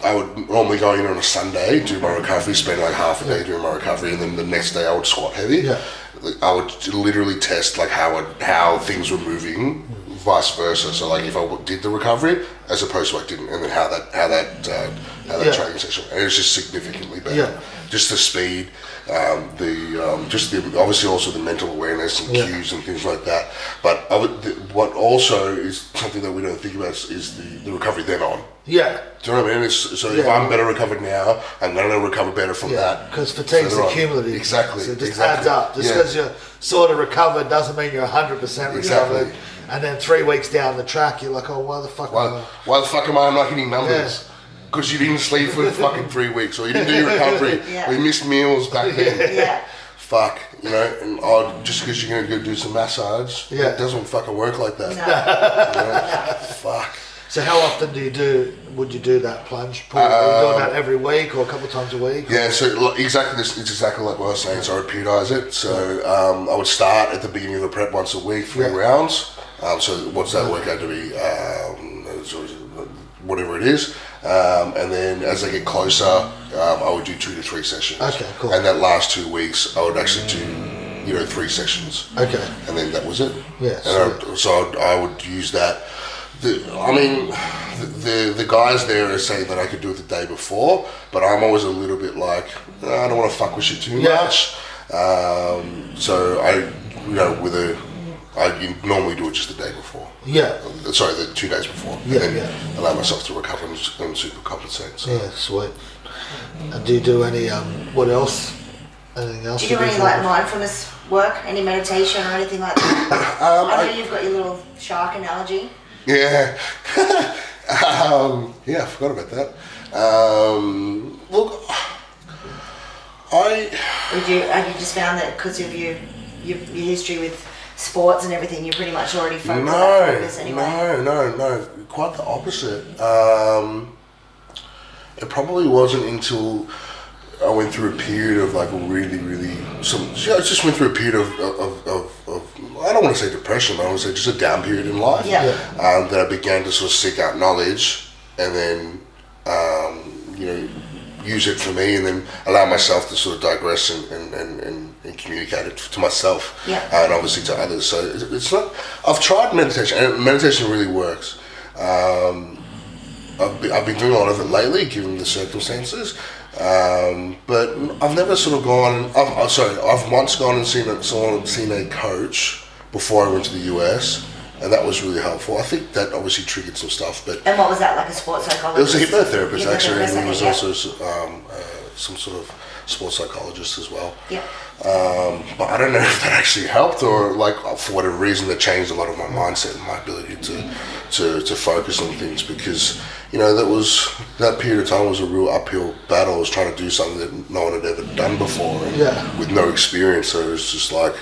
I would normally go in on a Sunday, do my recovery, spend like half a day doing my recovery, and then the next day I would squat heavy. I would literally test like how things were moving, vice versa. So like if I did the recovery as opposed to I didn't, and then how that training session, and it's just significantly better. Just the speed, obviously also the mental awareness and cues and things like that. But what also is something that we don't think about is the recovery then on. Do you know what I mean? If I'm better recovered now, I'm going to recover better from that. Because fatigue's accumulative. Exactly. So it just adds up. Just because you're sort of recovered doesn't mean you're 100% recovered. Exactly. And then 3 weeks down the track, you're like, oh, why the fuck am I not hitting numbers? Because you didn't sleep for fucking 3 weeks, or you didn't do your recovery, or you missed meals back then. Fuck, and just because you're going to go do some massage, it doesn't fucking work like that. Fuck. So how often would you do that plunge pull? Are you doing that every week or a couple of times a week? So exactly it's exactly like what I was saying. So I would periodize it. So I would start at the beginning of the prep once a week, 3 rounds. So what's that work out to be? Whatever it is. And then as I get closer, I would do 2 to 3 sessions. Okay, cool. And that last 2 weeks, I would actually do 3 sessions. Okay. And then that was it. Yeah. I would use that. The guys there are saying that I could do it the day before, but I'm always a little bit like, I don't want to fuck with shit too much. So I normally do it just the day before. Sorry, the 2 days before. And then allow myself to recover and super compensate. So. Yeah, sweet. And do you do any, what else? Anything else? Do you do any like mindfulness work, any meditation or anything like that? I know you've got your little shark analogy. Yeah. I forgot about that. Look, have you just found that because of your history with sports and everything, you're pretty much already focused anyway? No. Quite the opposite. It probably wasn't until I went through a period of like I just went through a period of I I don't want to say depression, but I want to say just a down period in life. That I began to sort of seek out knowledge and then, use it for me and then allow myself to sort of digress and communicate it to myself and obviously to others. So it's not, I've tried meditation and meditation really works. I've been doing a lot of it lately given the circumstances, but I've never sort of gone, I've once gone and seen a coach before I went to the US. And that was really helpful. I think that obviously triggered some stuff. But and what was that, like a sports psychologist? It was a hypnotherapist actually, and there was also some sort of sports psychologist as well. Yeah. But I don't know if that actually helped, or like for whatever reason that changed a lot of my mindset and my ability to focus on things, because that period of time was a real uphill battle. I was trying to do something that no one had ever done before, and with no experience. So it was just like,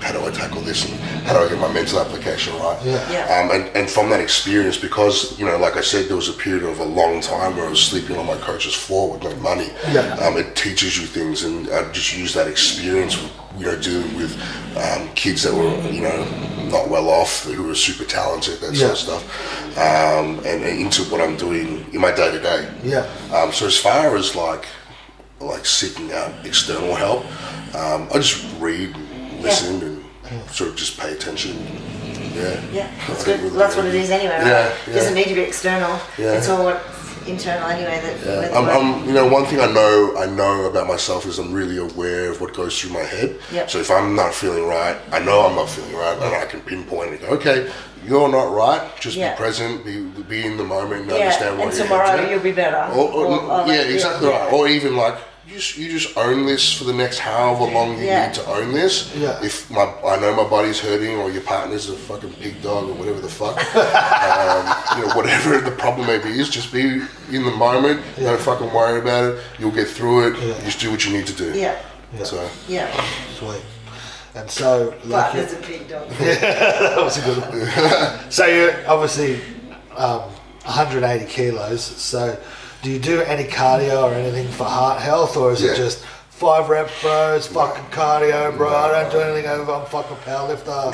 how do I tackle this and how do I get my mental application right? And from that experience, because like I said, there was a period of a long time where I was sleeping on my coach's floor with no money. It teaches you things, and I just used that experience dealing with kids that were not well off, who were super talented, that sort of stuff, and into what I'm doing in my day to day. So as far as like seeking out external help, I just read, listen, and sort of just pay attention. That's good. Well, that's what it is anyway, right? It doesn't need to be external. It's all internal anyway. One thing I know about myself is I'm really aware of what goes through my head. So if I'm not feeling right, I know I'm not feeling right, and I can pinpoint and go, okay, you're not right. Just be present, be in the moment, and understand what you're doing. And tomorrow you'll be better. Exactly right. Or even like, you just own this for the next however long you need to own this. If I know my body's hurting, or your partner's a fucking pig dog, or whatever the fuck, whatever the problem may be, is just be in the moment. Don't fucking worry about it. You'll get through it. Just do what you need to do. Sweet. And so, like, there's a pig dog. That was a good one. So you're obviously 180 kilos. So, do you do any cardio or anything for heart health, or is it just 5 reps, bro? It's fucking cardio, bro. I don't do anything over. I'm fucking powerlifter.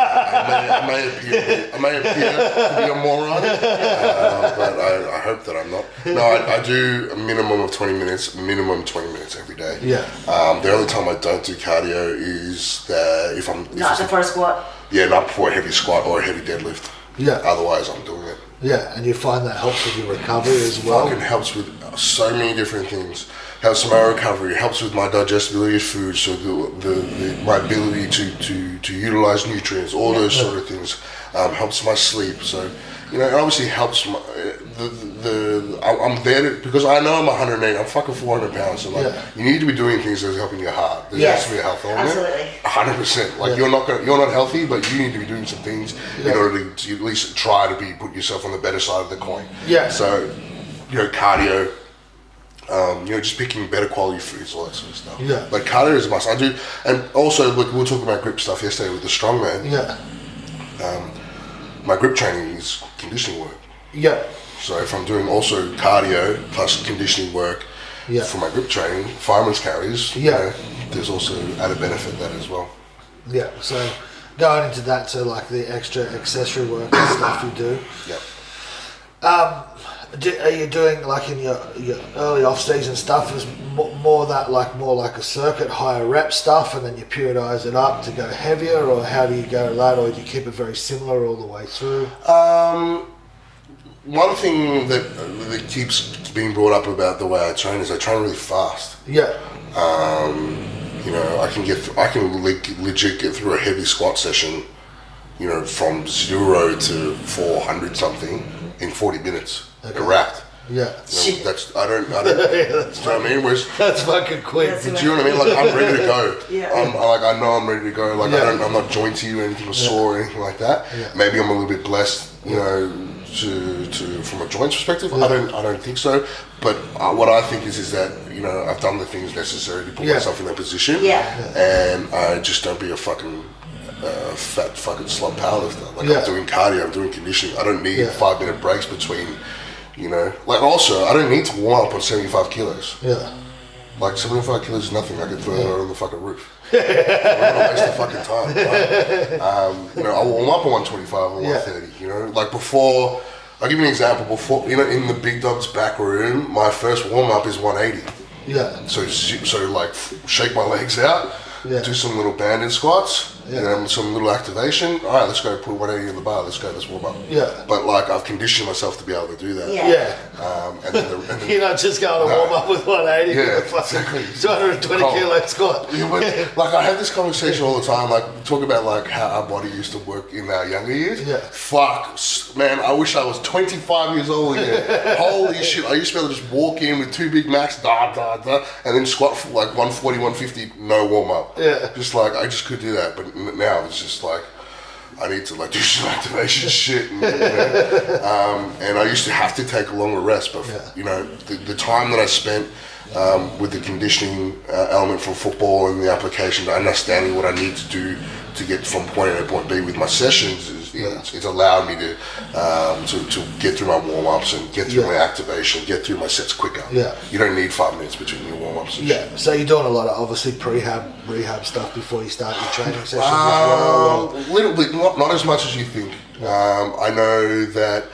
I may appear to be a moron, but I hope that I'm not. No, I do a minimum of 20 minutes every day. The only time I don't do cardio is that if I'm not before a squat. Not before a heavy squat or a heavy deadlift. Otherwise, I'm doing it. And you find that helps with your recovery as well? Fucking helps with so many different things. Helps with my recovery, helps with my digestibility of food, so my ability to utilize nutrients, all those sort of things. Helps my sleep, so it obviously helps my, I'm there because I know I'm 108, I'm fucking 400 pounds, so you need to be doing things that's helping your heart. There has to be a health element. Absolutely. 100%. Like you're not healthy, but you need to be doing some things in order to at least try to put yourself on the better side of the coin. So, cardio, just picking better quality foods, all that sort of stuff. Like cardio is a must. I do, and also look, we were talking about grip stuff yesterday with the strongman. My grip training is conditioning work. So if I'm doing also cardio plus conditioning work for my grip training, fireman's carries, there's also added benefit that as well. So going into that, so like the extra accessory work and stuff you do. Are you doing like in your early off-season stuff is more like a circuit, higher rep stuff, and then you periodize it up to go heavier, or how do you go that, or do you keep it very similar all the way through? One thing that keeps being brought up about the way I train is I train really fast. I can legit get through a heavy squat session, from 0 to 400 something in 40 minutes. Wrapped. That's I don't. That's what I mean. That's fucking quick. Do you know what I mean? Like I'm ready to go. I know I'm ready to go. Like I'm not jointy or anything or sore or anything like that. Maybe I'm a little bit blessed, to from a joints perspective. I don't think so. But what I think is that I've done the things necessary to put myself in that position. And I just don't be a fucking fat fucking slump powerlifter. Like I'm doing cardio, I'm doing conditioning. I don't need 5-minute breaks between. Also, I don't need to warm up on 75 kilos. Like 75 kilos is nothing. I could throw it on the fucking roof. I'm not gonna waste the fucking time. Right? You know, I warm up at 125 or 130. You know, like before. I'll give you an example. Before, you know, in the big dog's back room, my first warm up is 180. Yeah. So like shake my legs out, do some little banded squats, and then some little activation. All right, let's go put 180 in the bar. Let's warm up. Yeah. But like I've conditioned myself to be able to do that. And then You're not just going to warm up with 180. Yeah, exactly. 220 kilo squat. Yeah, but, like I have this conversation all the time. Like talk about like how our body used to work in our younger years. Yeah. Fuck, man. I wish I was 25 years old again. Holy shit! I used to be able to just walk in with 2 Big Macs, and then squat for like 140, 150, no warm up. Yeah. Just like I just could do that, but now it's just like I need to like do some activation shit, and, you know, and I used to have to take a longer rest. But you know, the time that I spent with the conditioning element from football and the application, understanding what I need to do to get from point A to point B with my sessions, it's allowed me to get through my warm ups and get through my activation, get through my sets quicker. Yeah, you don't need 5 minutes between your warm ups. So you're doing a lot of obviously rehab stuff before you start your training sessions as well. A little bit, not as much as you think. I know that.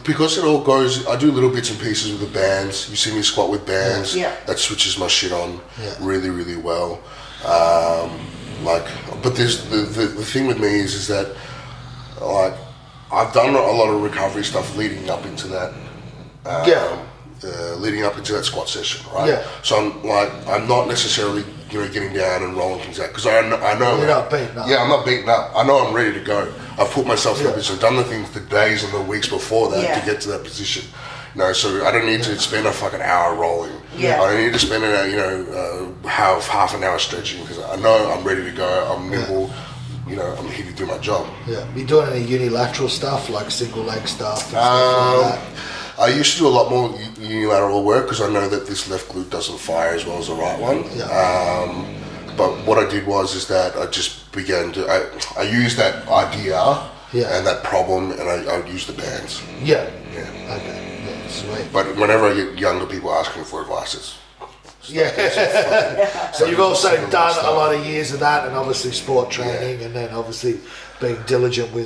Because it all goes, I do little bits and pieces with the bands. You see me squat with bands. That switches my shit on really, really well. But there's the thing with me is that like I've done a lot of recovery stuff leading up into that. Leading up into that squat session, right? Yeah. So I'm not necessarily getting down and rolling things out because I know you're not beaten up. Yeah, I'm not beaten up. I know I'm ready to go. I've put myself in that position. I've done the things the days and the weeks before that to get to that position. So I don't need to spend a fucking hour rolling. Yeah. I don't need to spend an hour, half an hour stretching because I know I'm ready to go. I'm nimble. I'm here to do my job. Yeah. You doing any unilateral stuff like single leg stuff and stuff like that? I used to do a lot more unilateral work because I know that this left glute doesn't fire as well as the right one. Yeah. But what I did is that I just began to, I used that idea and that problem and I would use the bands. Yeah. Okay. Yeah, sweet. But whenever I get younger people asking for advice, it's so you've also done a lot of years of that and obviously sport training and then obviously being diligent with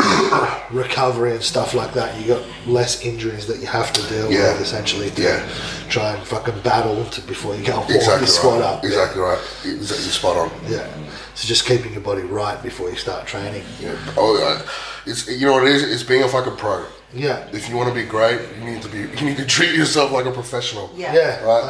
recovery and stuff like that. You got less injuries that you have to deal with essentially to try and fucking battle before you go and warm your squat up. Exactly right. Exactly spot on. Yeah. So just keeping your body right before you start training. Yeah. It's what it is. It's being a fucking pro. Yeah. If you want to be great, you need to treat yourself like a professional. Yeah. Yeah. Right.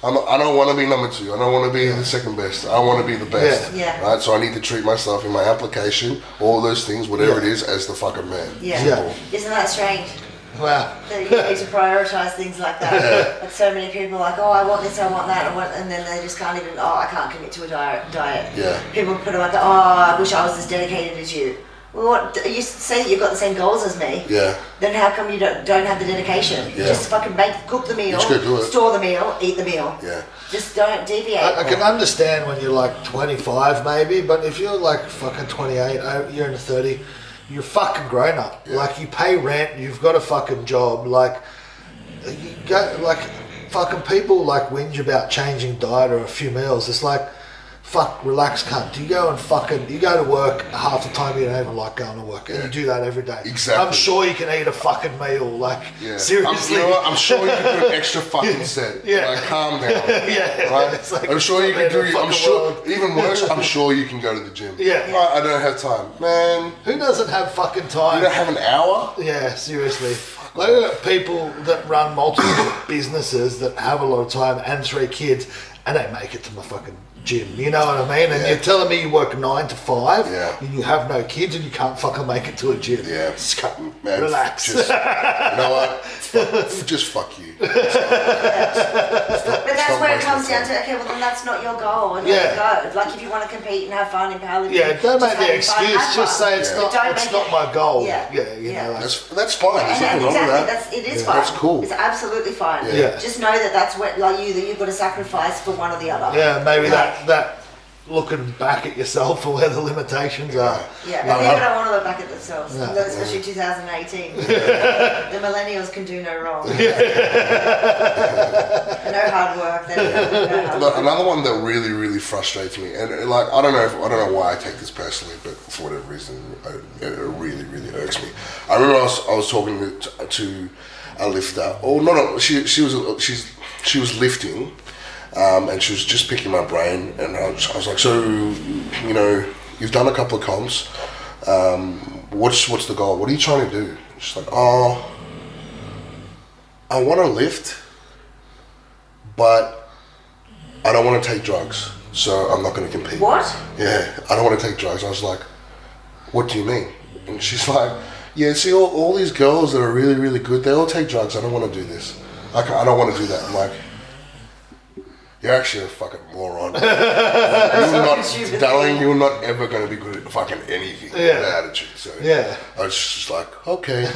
I don't want to be number 2. I don't want to be the second best. I want to be the best. Yeah. Right. So I need to treat myself in my application, all those things, whatever it is, as the fucking man. Yeah. Isn't that strange? Wow. That you need to prioritise things like that. But so many people are like, oh, I want this, I want that, and then they just can't even. Oh, I can't commit to a diet. Yeah. People put it like, oh, I wish I was as dedicated as you. Well, what, you say that you've got the same goals as me. Yeah. Then how come you don't have the dedication? Yeah. Just fucking cook the meal, store the meal, eat the meal. Yeah. Just don't deviate. I can understand when you're like 25 maybe, but if you're like fucking 28, you're in the 30, you're fucking grown up. Yeah. Like you pay rent, you've got a fucking job. Like you go, like fucking people like whinge about changing diet or a few meals. It's like, fuck, relax, cunt. You go to work half the time you don't even like going to work, and you do that every day. Exactly. I'm sure you can eat a fucking meal, like seriously. I'm sure you can do an extra fucking set. Like calm down. Right? Like I'm sure you can do. I'm sure even worse. I'm sure you can go to the gym. Right, I don't have time, man. Who doesn't have fucking time? You don't have an hour? Yeah, seriously. Look at people that run multiple businesses that have a lot of time and 3 kids, and they make it to my fucking gym, you know what I mean? And you're telling me you work 9 to 5 and you have no kids and you can't fucking make it to a gym. Yeah. Man, relax. You know what? Just fuck you. But that's where it comes down to, okay, well then that's not your goal and let it go. Like if you want to compete and have fun in powerlifting. Yeah, don't make the excuse, just say it's not my goal. You know, like, that's fine. There's nothing wrong with that. It is fine. That's cool. It's absolutely fine. Just know that that's what, like that you've got to sacrifice for one or the other. Yeah, maybe that looking back at yourself and where the limitations are. Yeah, and people don't want to look back at themselves, especially 2018. The millennials can do no wrong. No hard work. Another one that really frustrates me, and like I don't know why I take this personally, but for whatever reason, it really irks me. I remember I was talking to a lifter, or she was lifting. And she was just picking my brain, and I was like, so, you know, you've done a couple of comps. What's the goal? What are you trying to do? She's like, oh, I want to lift, but I don't want to take drugs, so I'm not going to compete. What? Yeah, I don't want to take drugs. I was like, what do you mean? And she's like, yeah, see, all these girls that are really good, they all take drugs. I don't want to do this. I don't want to do that. I'm like, you're actually a fucking moron. You're not ever going to be good at fucking anything with that attitude. So I was just like, okay.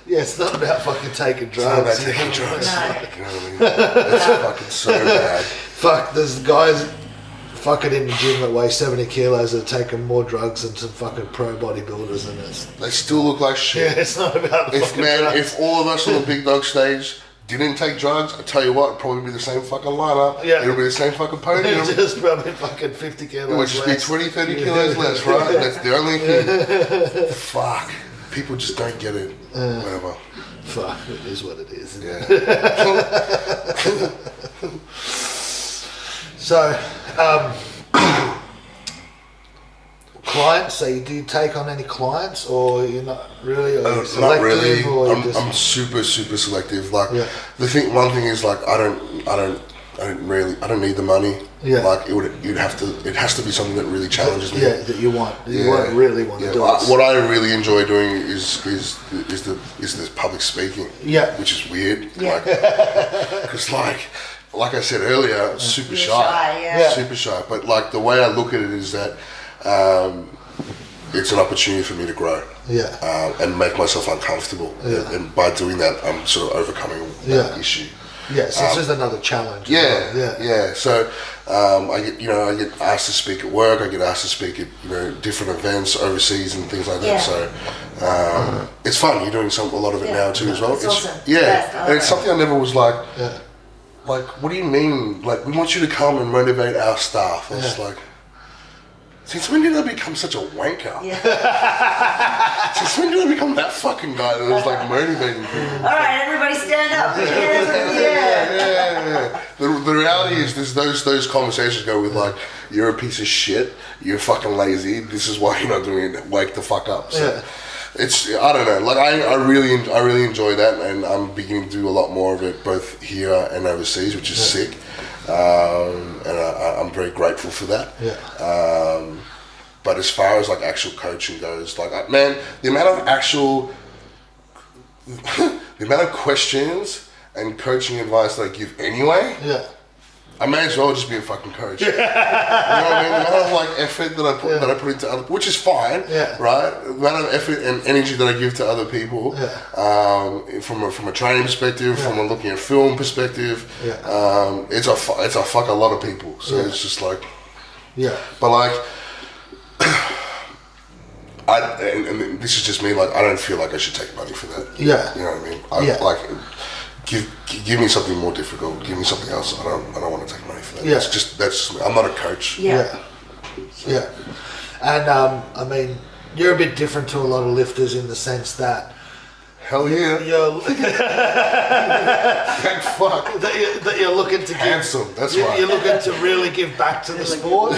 Yeah, it's not about fucking taking drugs. It's not about taking drugs. No. Like, you know what I mean? That's fucking so bad. Fuck, there's guys fucking in the gym that weigh 70 kilos that are taking more drugs than some fucking pro bodybuilders, and they still look like shit. Yeah, it's not about the fucking drugs. If all of us on the big dog stage didn't take drugs, I tell you what, it'd probably be the same fucking lineup. Yeah. It'll be the same fucking podium. Just probably fucking 50 kilos It would just be 20, 30 kilos less, right? That's the only thing. Fuck. People just don't get it. Whatever. Fuck, it is what it is. Yeah. So, clients, so do you take on any clients, or you're not really, or you're selective? Not really. Or I'm super selective. Like one thing is like I don't need the money. Yeah. Like it has to be something that really challenges me. Yeah, that you want. You really want to do it. What I really enjoy doing is this public speaking. Yeah. Which is weird. Yeah. Because like I said earlier, super shy. Super shy. But like the way I look at it is that it's an opportunity for me to grow. Yeah. And make myself uncomfortable. Yeah. And by doing that, I'm sort of overcoming that issue. Yeah, so it's just another challenge. Yeah. So I get asked to speak at work. I get asked to speak at different events overseas and things like that. Yeah. So it's fun. You're doing a lot of it now too as well. It's awesome. Yeah, and it's something I never was like. Yeah. Like, what do you mean? Like, we want you to come and motivate our staff. I was like, since when did I become such a wanker? Yeah. Since when did I become that fucking guy that was like motivating people? All right, everybody stand up. Yeah. The reality is, those conversations go with like, you're a piece of shit, you're fucking lazy, this is why you're not doing it, wake the fuck up. So it's, I don't know, like I really enjoy that, and I'm beginning to do a lot more of it both here and overseas, which is sick. And I'm very grateful for that. But as far as like actual coaching goes, like man, the amount of questions and coaching advice that I give anyway, I may as well just be a fucking coach. You know what I mean? The amount of like effort that I put into other, which is fine, right? The amount of effort and energy that I give to other people, from a training perspective, from a looking at film perspective, it's a fuck a lot of people. So it's just like, but like, and this is just me. Like, I don't feel like I should take money for that. You know what I mean? Like, give me something more difficult. Give me something else. I don't want to take money for that. That's just I'm not a coach. And I mean, you're a bit different to a lot of lifters in the sense that hell yeah, thank fuck that you're looking to handsome. That's right. You're looking to really give back to the sport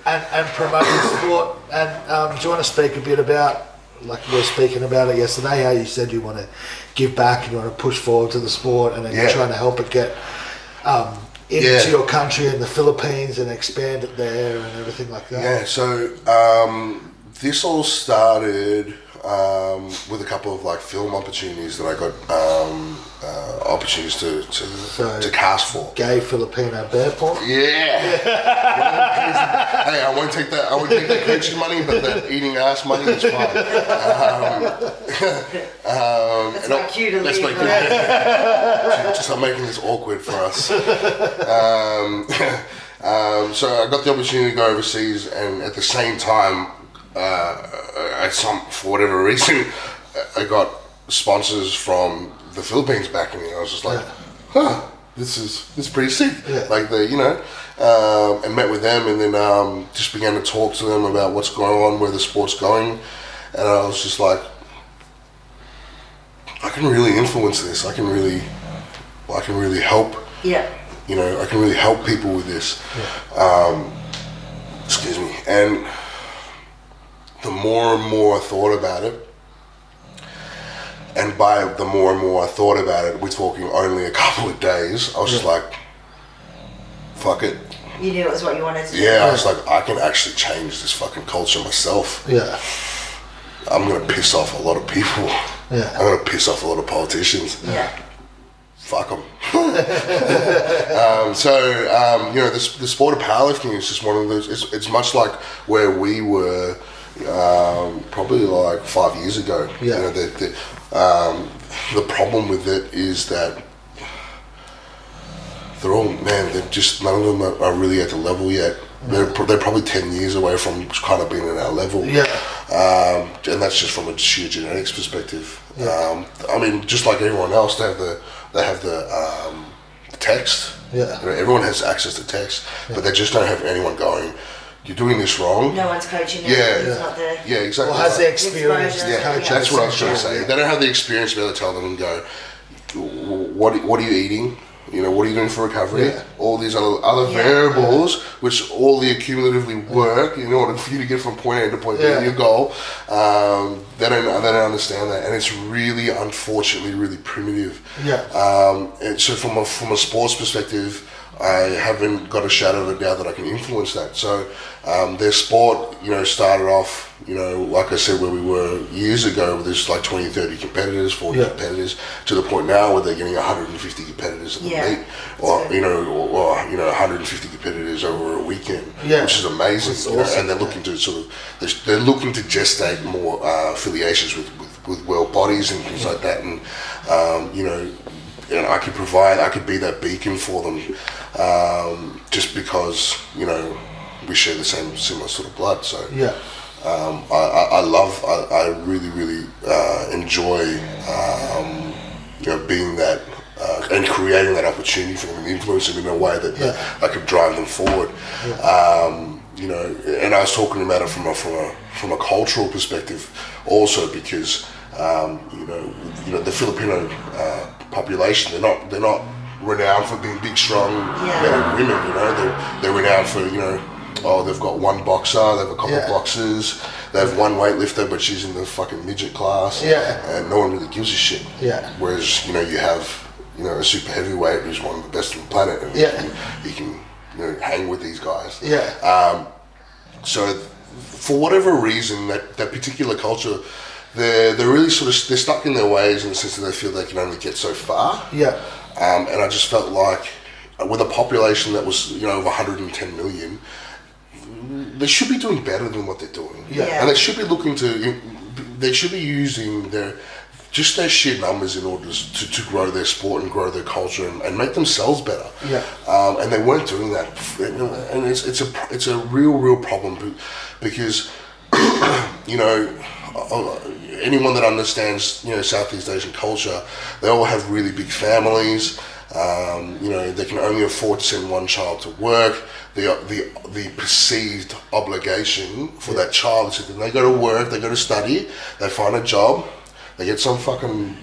and promote the sport. And do you want to speak a bit about, like we were speaking about it yesterday, how you said you want to give back and you want to push forward to the sport, and then you're trying to help it get into your country in the Philippines and expand it there and everything like that? Yeah, so this all started with a couple of like film opportunities that I got opportunities to cast for. Gay Filipino bear porn? Yeah. Hey, I won't take that coaching money, but that eating ass money is fine. That's my cue to leave. Just not making this awkward for us. So I got the opportunity to go overseas, and at the same time, for whatever reason, I got sponsors from the Philippines backing me. I was just like, this is pretty sick. Yeah. Like and met with them, and then just began to talk to them about what's going on, where the sport's going, and I was just like, I can really influence this. I can really help. Yeah. I can really help people with this. Yeah. Excuse me. And the more and more I thought about it, and by the more and more I thought about it, we're talking only a couple of days, I was just like, fuck it. You knew it was what you wanted to do. Yeah, I was like, I can actually change this fucking culture myself. Yeah. I'm going to piss off a lot of people. Yeah. I'm going to piss off a lot of politicians. Yeah. Fuck them. The sport of powerlifting is just one of those. It's much like where we were probably like 5 years ago. Yeah. The problem with it is that they're just none of them are really at the level yet. They're probably 10 years away from kind of being at our level. Yeah. And that's just from a sheer genetics perspective. Yeah. I mean, just like everyone else, they have the text. Yeah. Everyone has access to text, but they just don't have anyone going, you're doing this wrong. No one's coaching them. Yeah. It's not the... Yeah, exactly. Well, has the experience. Exposure. That's what I was trying to say. They don't have the experience to be able to tell them and go, what are you eating? What are you doing for recovery? Yeah. All these other variables, which all the accumulatively work in order for you to get from point A to point B in your goal. They don't understand that, and it's really, unfortunately, really primitive. Yeah. And so from a sports perspective, I haven't got a shadow of a doubt that I can influence that. So their sport, started off, like I said, where we were years ago, with this like 20, 30 competitors, 40 competitors, to the point now where they're getting 150 competitors in the meet, or 150 competitors over a weekend, which is amazing. Awesome. And they're looking to they're looking to gestate more affiliations with world bodies and things like that, and and I could be that beacon for them, just because we share the similar sort of blood. So I really enjoy being that and creating that opportunity for them and influencing them in a way that I could drive them forward. And I was talking about it from a cultural perspective also, because the Filipino population, they're not renowned for being big, strong men and women. They're renowned for they've got one boxer, they've a couple of boxers, they have one weightlifter, but she's in the fucking midget class, and no one really gives a shit. Whereas you have a super heavyweight who's one of the best on the planet, and he can hang with these guys. So for whatever reason, that particular culture, they're really they're stuck in their ways, in the sense that they feel they can only get so far. And I just felt like, with a population that was of 110 million, they should be doing better than what they're doing. And they should be they should be using their sheer numbers in order to grow their sport and grow their culture and make themselves better. And they weren't doing that, and it's a real problem, because anyone that understands Southeast Asian culture, they all have really big families. They can only afford to send one child to work. The perceived obligation for that child is that they go to work, they go to study, they find a job, they get some fucking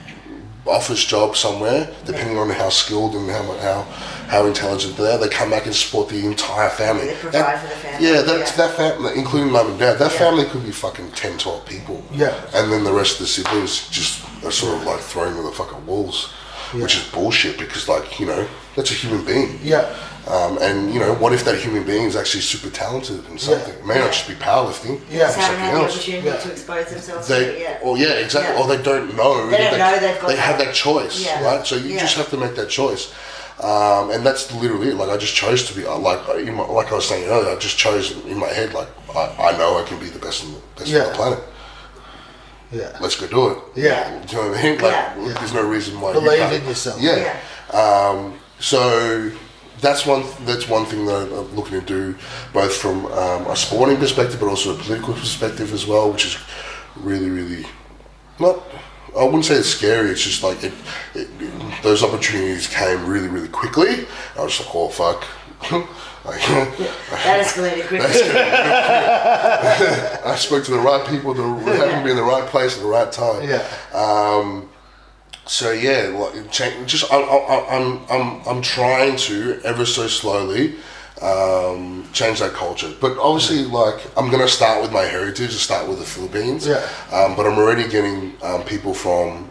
office job somewhere, depending on how skilled and how intelligent they are. They come back and support the entire family. They provide for the family. That family, including mum and dad, that family could be fucking 10, 12 people. And then the rest of the siblings just are sort of like thrown to the fucking wolves, which is bullshit, because that's a human being. And what if that human being is actually super talented in something? It may not just be powerlifting. Just haven't had the opportunity to expose themselves to it yet. Or exactly. Or they don't know. They don't know they've got They have that choice, right? So you just have to make that choice. And that's literally it. Like, I just chose to be like I was saying earlier. I just chose in my head, like, I know I can be the best on the planet. Let's go do it. Do you know what I mean? Like, there's no reason why believe in yourself. So that's one thing that I'm looking to do, both from a sporting perspective, but also a political perspective as well, which is really, really not. I wouldn't say it's scary. It's just like those opportunities came really, really quickly. I was like, oh fuck. That escalated quickly. I spoke to the right people that happened to be in the right place at the right time. Yeah. So yeah, like just I'm trying to ever so slowly change that culture. But obviously, like I'm gonna start with my heritage, start with the Philippines. Yeah. But I'm already getting people from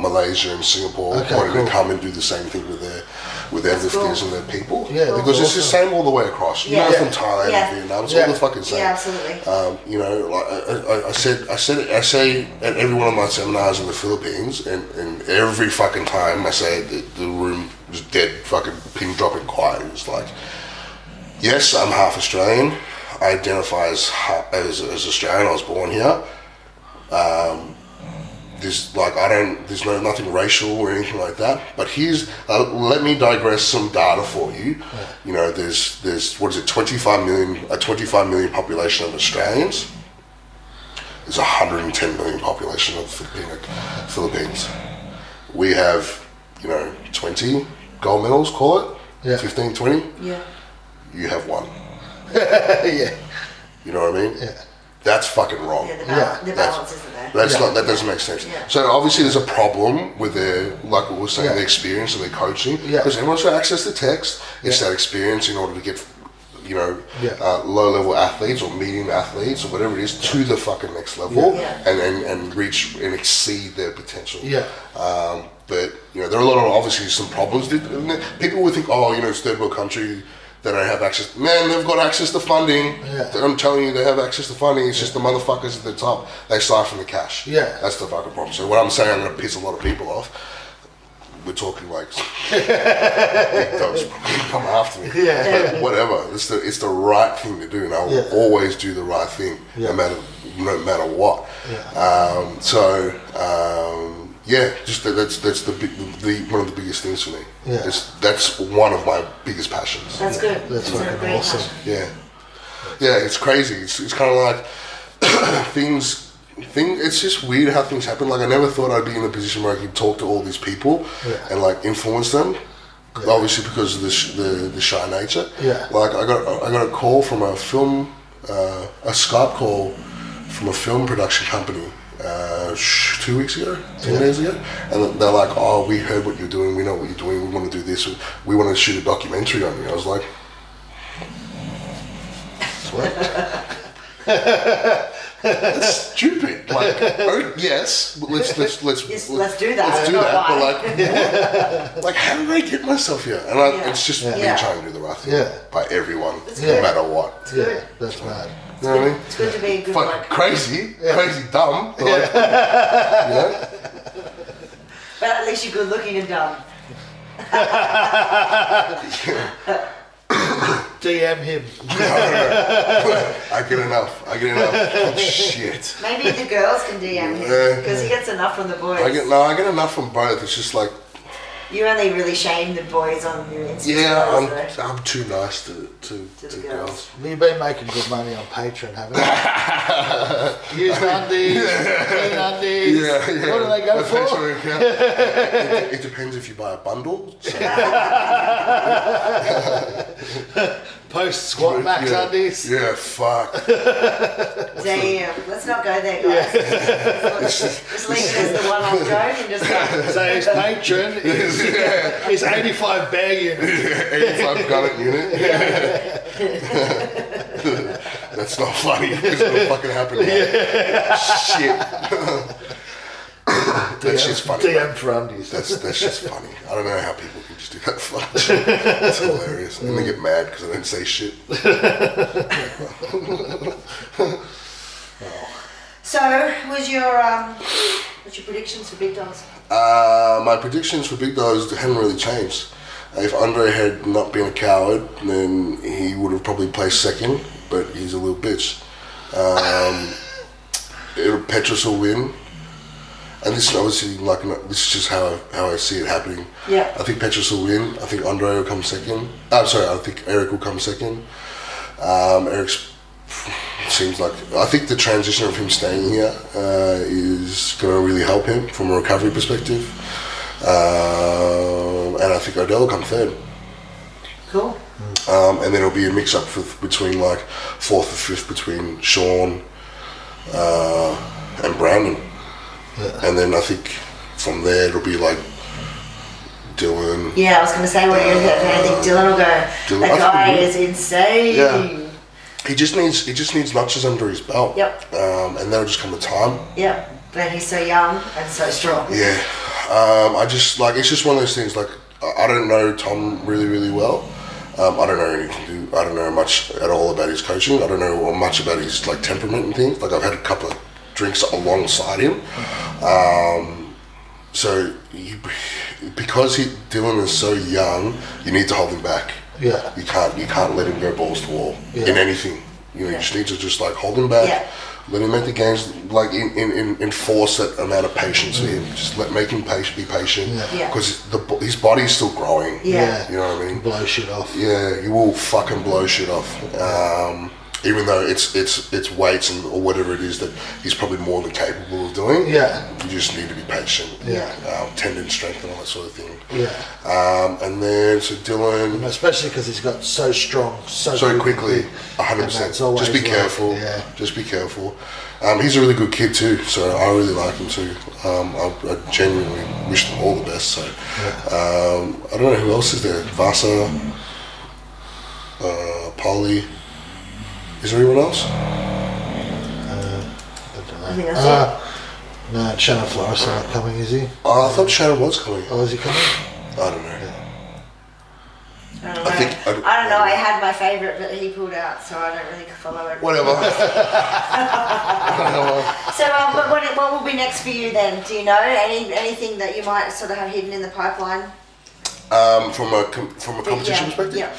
Malaysia and Singapore wanting to come and do the same thing with their lifters and their people. Yeah, because it's the same all the way across. You know, from Thailand and Vietnam, it's all the fucking same. Yeah, absolutely. You know, like I say at every one of my seminars in the Philippines, and every fucking time I say it, the room was dead, fucking pin dropping quiet. It was like, yes, I'm half Australian. I identify as Australian. I was born here. There's nothing racial or anything like that. But here's, let me digress some data for you. Yeah. You know, there's what is it, 25 million population of Australians. There's 110 million population of Philippines. We have, 20 gold medals, call it, 15, 20. Yeah. You have one. Yeah. You know what I mean? Yeah. That's fucking wrong. Yeah, the balance isn't there. That doesn't make sense. Yeah. So obviously there's a problem with their, like we were saying, their experience and their coaching. Because everyone's got access to text. It's that experience in order to get, low-level athletes or medium athletes or whatever it is to the fucking next level and reach and exceed their potential. Yeah. But, there are a lot of, obviously, some problems. People would think, it's third world country. They don't have access. Man, they've got access to funding. Yeah. I'm telling you, they have access to funding. It's just the motherfuckers at the top. They siphon the cash. Yeah. That's the fucking problem. So what I'm saying, I'm going to piss a lot of people off. We're talking like big dogs come after me. Yeah. But whatever. It's the right thing to do, and I'll always do the right thing, no matter what. Yeah. Just that's the one of the biggest things for me. Yeah. That's one of my biggest passions. That's good. That's fucking awesome. Yeah. Yeah, it's crazy. It's kind of like it's just weird how things happen. Like I never thought I'd be in a position where I could talk to all these people and like influence them. Yeah. Obviously because of the shy nature. Yeah. Like I got a call from a film, a Skype call from a film production company. 2 weeks ago, 10 days ago, and they're like, oh, we heard what you're doing, we know what you're doing, we want to do this, we want to shoot a documentary on you. I was like, what? That's stupid. Like, yes, but let's do that. Let's do that. But like how did I get myself here? And it's just me trying to do the right thing by everyone, no matter what. Yeah, that's right. You know what I mean? It's good to be good. Crazy dumb. But like, But at least you're good looking and dumb. DM him. I get enough. Oh, shit. Maybe the girls can DM him because he gets enough from the boys. I get enough from both. It's just like. You only really shame the boys on your Instagram. Yeah, I'm too nice to the girls. You've been making good money on Patreon, haven't you? Used undies, clean undies. Yeah. What do they go for? Patreon account. It depends if you buy a bundle. So. Post squat max undies. Yeah, fuck. Damn, let's not go there, guys. Just leave it as the one-off joke and just go. So his patron is 85 bag unit. 85 gullet unit. That's not funny. It's not fucking happening. Shit. That shit's funny. DM for undies. That's just funny. I don't know how people can just do that fuck shit. It's hilarious. And they get mad because I don't say shit. So, what's your predictions for Big Dogs? My predictions for Big Dogs hadn't really changed. If Andre had not been a coward, then he would have probably placed second, but he's a little bitch. Petrus will win. and this is obviously like this is just how I see it happening. Yeah. I think Petrus will win. I think Andre will come second. I think Eric will come second. Eric's seems like I think the transition of him staying here is going to really help him from a recovery perspective. And I think Odell will come third. Cool. And then it'll be a mix up between like fourth or fifth between Sean and Brandon. Yeah. And then I think from there it'll be like Dylan. Yeah, I was going to say, what do you think? I think Dylan will go. That guy is insane. Yeah. He just needs notches under his belt. Yep. And that'll just come with time. Yep. But he's so young and so strong. Yeah. I just like it's just one of those things. Like I don't know Tom really, really well. I don't know anything. I don't know much at all about his coaching. I don't know much about his like temperament and things. Like I've had a couple of drinks alongside him. So because Dylan is so young, you need to hold him back. Yeah. You can't let him go balls to wall in anything. You just need to just like hold him back. Yeah. Let him make the games, like enforce that amount of patience for him. Just make him be patient, because his body's still growing. Yeah. You know what I mean? Blow shit off. Yeah, you will fucking blow shit off. Even though it's weights or whatever it is that he's probably more than capable of doing. Yeah. You just need to be patient. Yeah. Tendon strength and all that sort of thing. Yeah. And then so Dylan, especially because he's got so strong so quickly. 100%. Just be careful. Yeah. Just be careful. He's a really good kid too, so I really like him too. I genuinely wish them all the best. So I don't know who else is there. Vasa, Polly. Is there anyone else? I don't know. No, Shannon Flores is not coming, is he? Oh, I thought Shannon was coming. Oh, is he coming? I don't know. I don't know. I had my favourite, but he pulled out, so I don't really follow it. Whatever. So, but what will be next for you then? Do you know anything that you might sort of have hidden in the pipeline? From a competition perspective? Yeah.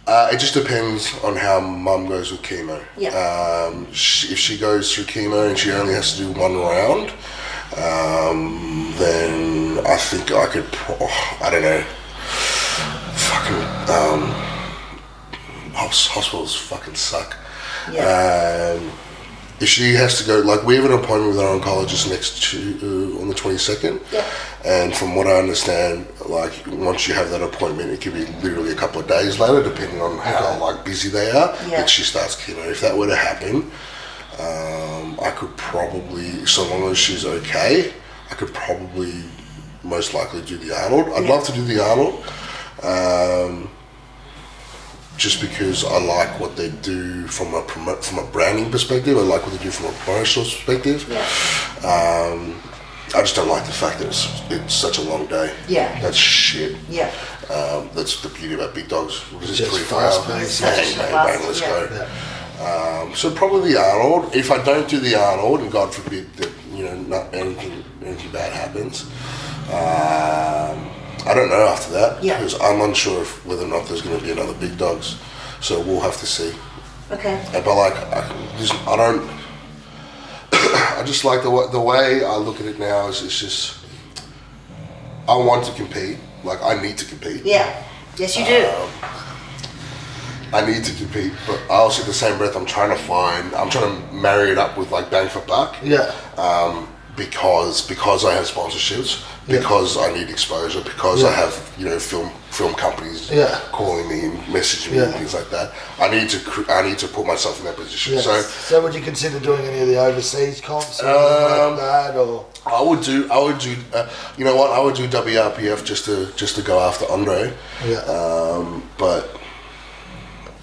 It just depends on how Mum goes with chemo. Yeah. If she goes through chemo and she only has to do one round, then I think I could. I don't know. Fucking hospitals fucking suck. Yeah. If she has to go, like we have an appointment with our oncologist on the 22nd, and from what I understand, like once you have that appointment, it could be literally a couple of days later, depending on how like busy they are, that she starts chemo. If that were to happen, I could probably, so long as she's okay, I could probably most likely do the Arnold. I'd love to do the Arnold. Just because I like what they do from a branding perspective, I like what they do from a promotional perspective. Yeah. I just don't like the fact that it's such a long day. Yeah. That's shit. Yeah. That's the beauty about big dogs. It's just 3-4 hours. Bang, let's go. So probably the Arnold. If I don't do the Arnold, and God forbid that not anything bad happens. I don't know after that, because I'm unsure of whether or not there's going to be another big dogs, so we'll have to see. Okay. But like, I just like the way I look at it now is it's just, I want to compete, like I need to compete. Yeah, yes you do. I need to compete, but I also at the same breath I'm trying to marry it up with like bang for buck. Yeah. Because I have sponsorships, because I need exposure, because I have film companies calling me and messaging me and things like that. I need to put myself in that position. Yes. So would you consider doing any of the overseas comps or like that, or? I would do. You know what? I would do WRPF just to go after Andre. Yeah. But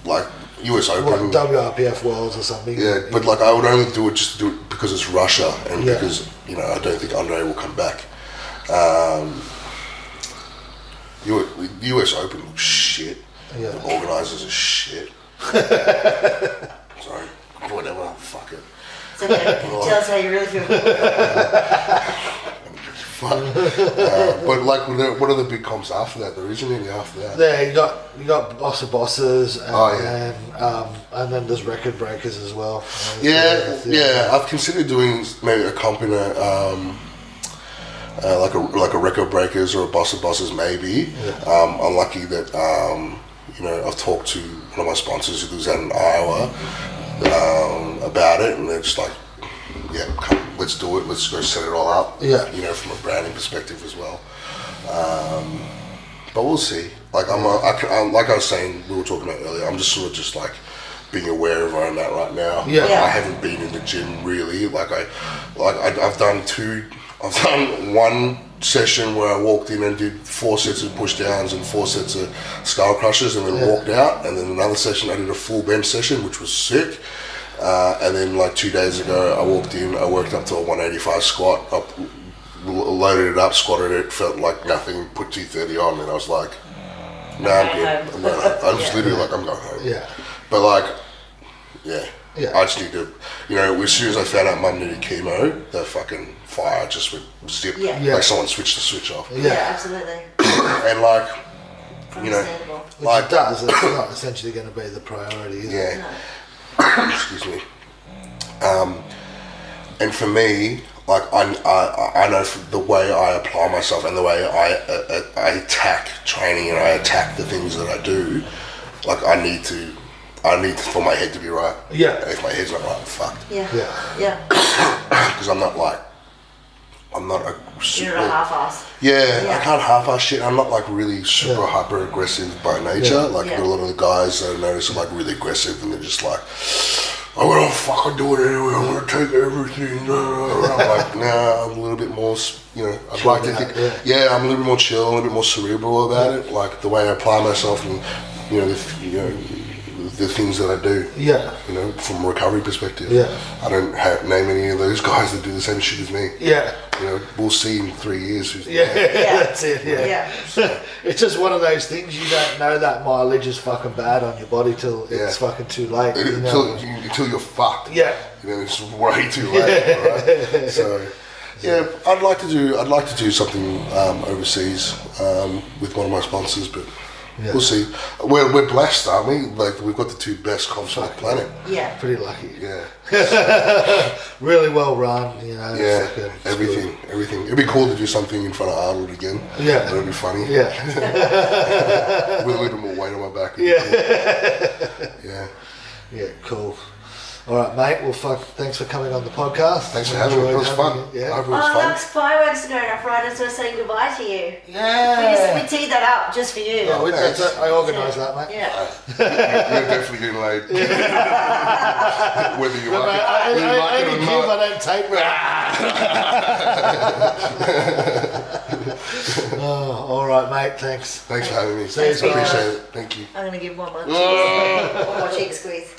like. US Open, WRPF Worlds or something. Yeah, but like I would only do it just to do it because it's Russia and because I don't think Andre will come back. US Open looks shit. Yeah. The organisers are shit. Sorry, whatever. Fuck it. It's okay. Tell us how you really feel. But like, what are the big comps after that? There isn't any after that. Yeah, you got Boss of Bosses, and then there's Record Breakers as well. Yeah. I've considered doing maybe a comp in a like a Record Breakers or a Boss of Bosses maybe. I'm lucky that you know, I've talked to one of my sponsors who lives out in Iowa about it, and they're just like, yeah, come, let's do it, let's go set it all up. Yeah. You know, from a branding perspective as well. But we'll see. Like like I was saying, we were talking about earlier, I'm just sort of just like being aware of where I'm at right now. Yeah. I haven't been in the gym really. I've done one session where I walked in and did 4 sets of push downs and 4 sets of skull crushers, and then walked out. And then another session I did a full bench session, which was sick. And then like 2 days ago I walked in, I worked up to a 185 squat, loaded it up, squatted it, felt like nothing, put 230 on, and I was like, nah, I'm good. I'm just literally like, I'm going home. Yeah. But like, I Yeah. just need to, you know, as soon as I found out Mum needed chemo, the fucking fire just would zip. Yeah. Like someone switched the switch off. Yeah, absolutely. And like, you know, Understandable. Which like it does. It's not essentially going to be the priority, is it? yeah. Excuse me. And for me, like I know the way I apply myself and the way I attack training and I attack the things that I do, like I need for my head to be right. Yeah. If my head's not right, I'm fucked. Yeah. Yeah. Yeah. Because I'm not a super. You're a half-ass. Yeah, Yeah. I can't half-ass shit. I'm not like really super hyper aggressive by nature. Yeah. Like Yeah. a lot of the guys that I notice are like really aggressive and they're just like, I'm gonna fucking do it anyway. I'm gonna take everything. I'm like, nah, I'm a little bit more, you know, I'd like to think, I'm a little bit more chill, a little bit more cerebral about it. Like the way I apply myself and, you know, the things that I do. Yeah. You know, from a recovery perspective. Yeah. I don't name any of those guys that do the same shit as me. Yeah. You know, we'll see in 3 years who's Yeah, that's it, Yeah. It's just one of those things, you don't know that mileage is fucking bad on your body till it's fucking too late. You know? until you're fucked. Yeah. You know, it's way too late. Right? So, yeah, I'd like to do something overseas with one of my sponsors, but we'll see. We're blessed, aren't we? Like we've got the 2 best comps on the planet. Yeah. Pretty lucky. Yeah. Really well run, you know. Yeah, it's everything. It'd be cool to do something in front of Arnold again. Yeah. That'd be funny. Yeah. With a little more weight on my back. Yeah. Yeah. Yeah, cool. All right, mate. Well, thanks for coming on the podcast. Thanks for having me. It was fun. Yeah. I hope it was fun. Lux Fireworks going off right as we're saying goodbye to you. Yeah. We teed that up just for you. Yeah, I organised that, mate. Yeah. You're definitely getting laid. Whether you like it or not. I don't take all right, mate. Thanks. Thanks for having me. See you, guys. Appreciate it. Thank you. I'm going to give one more cheek squeeze.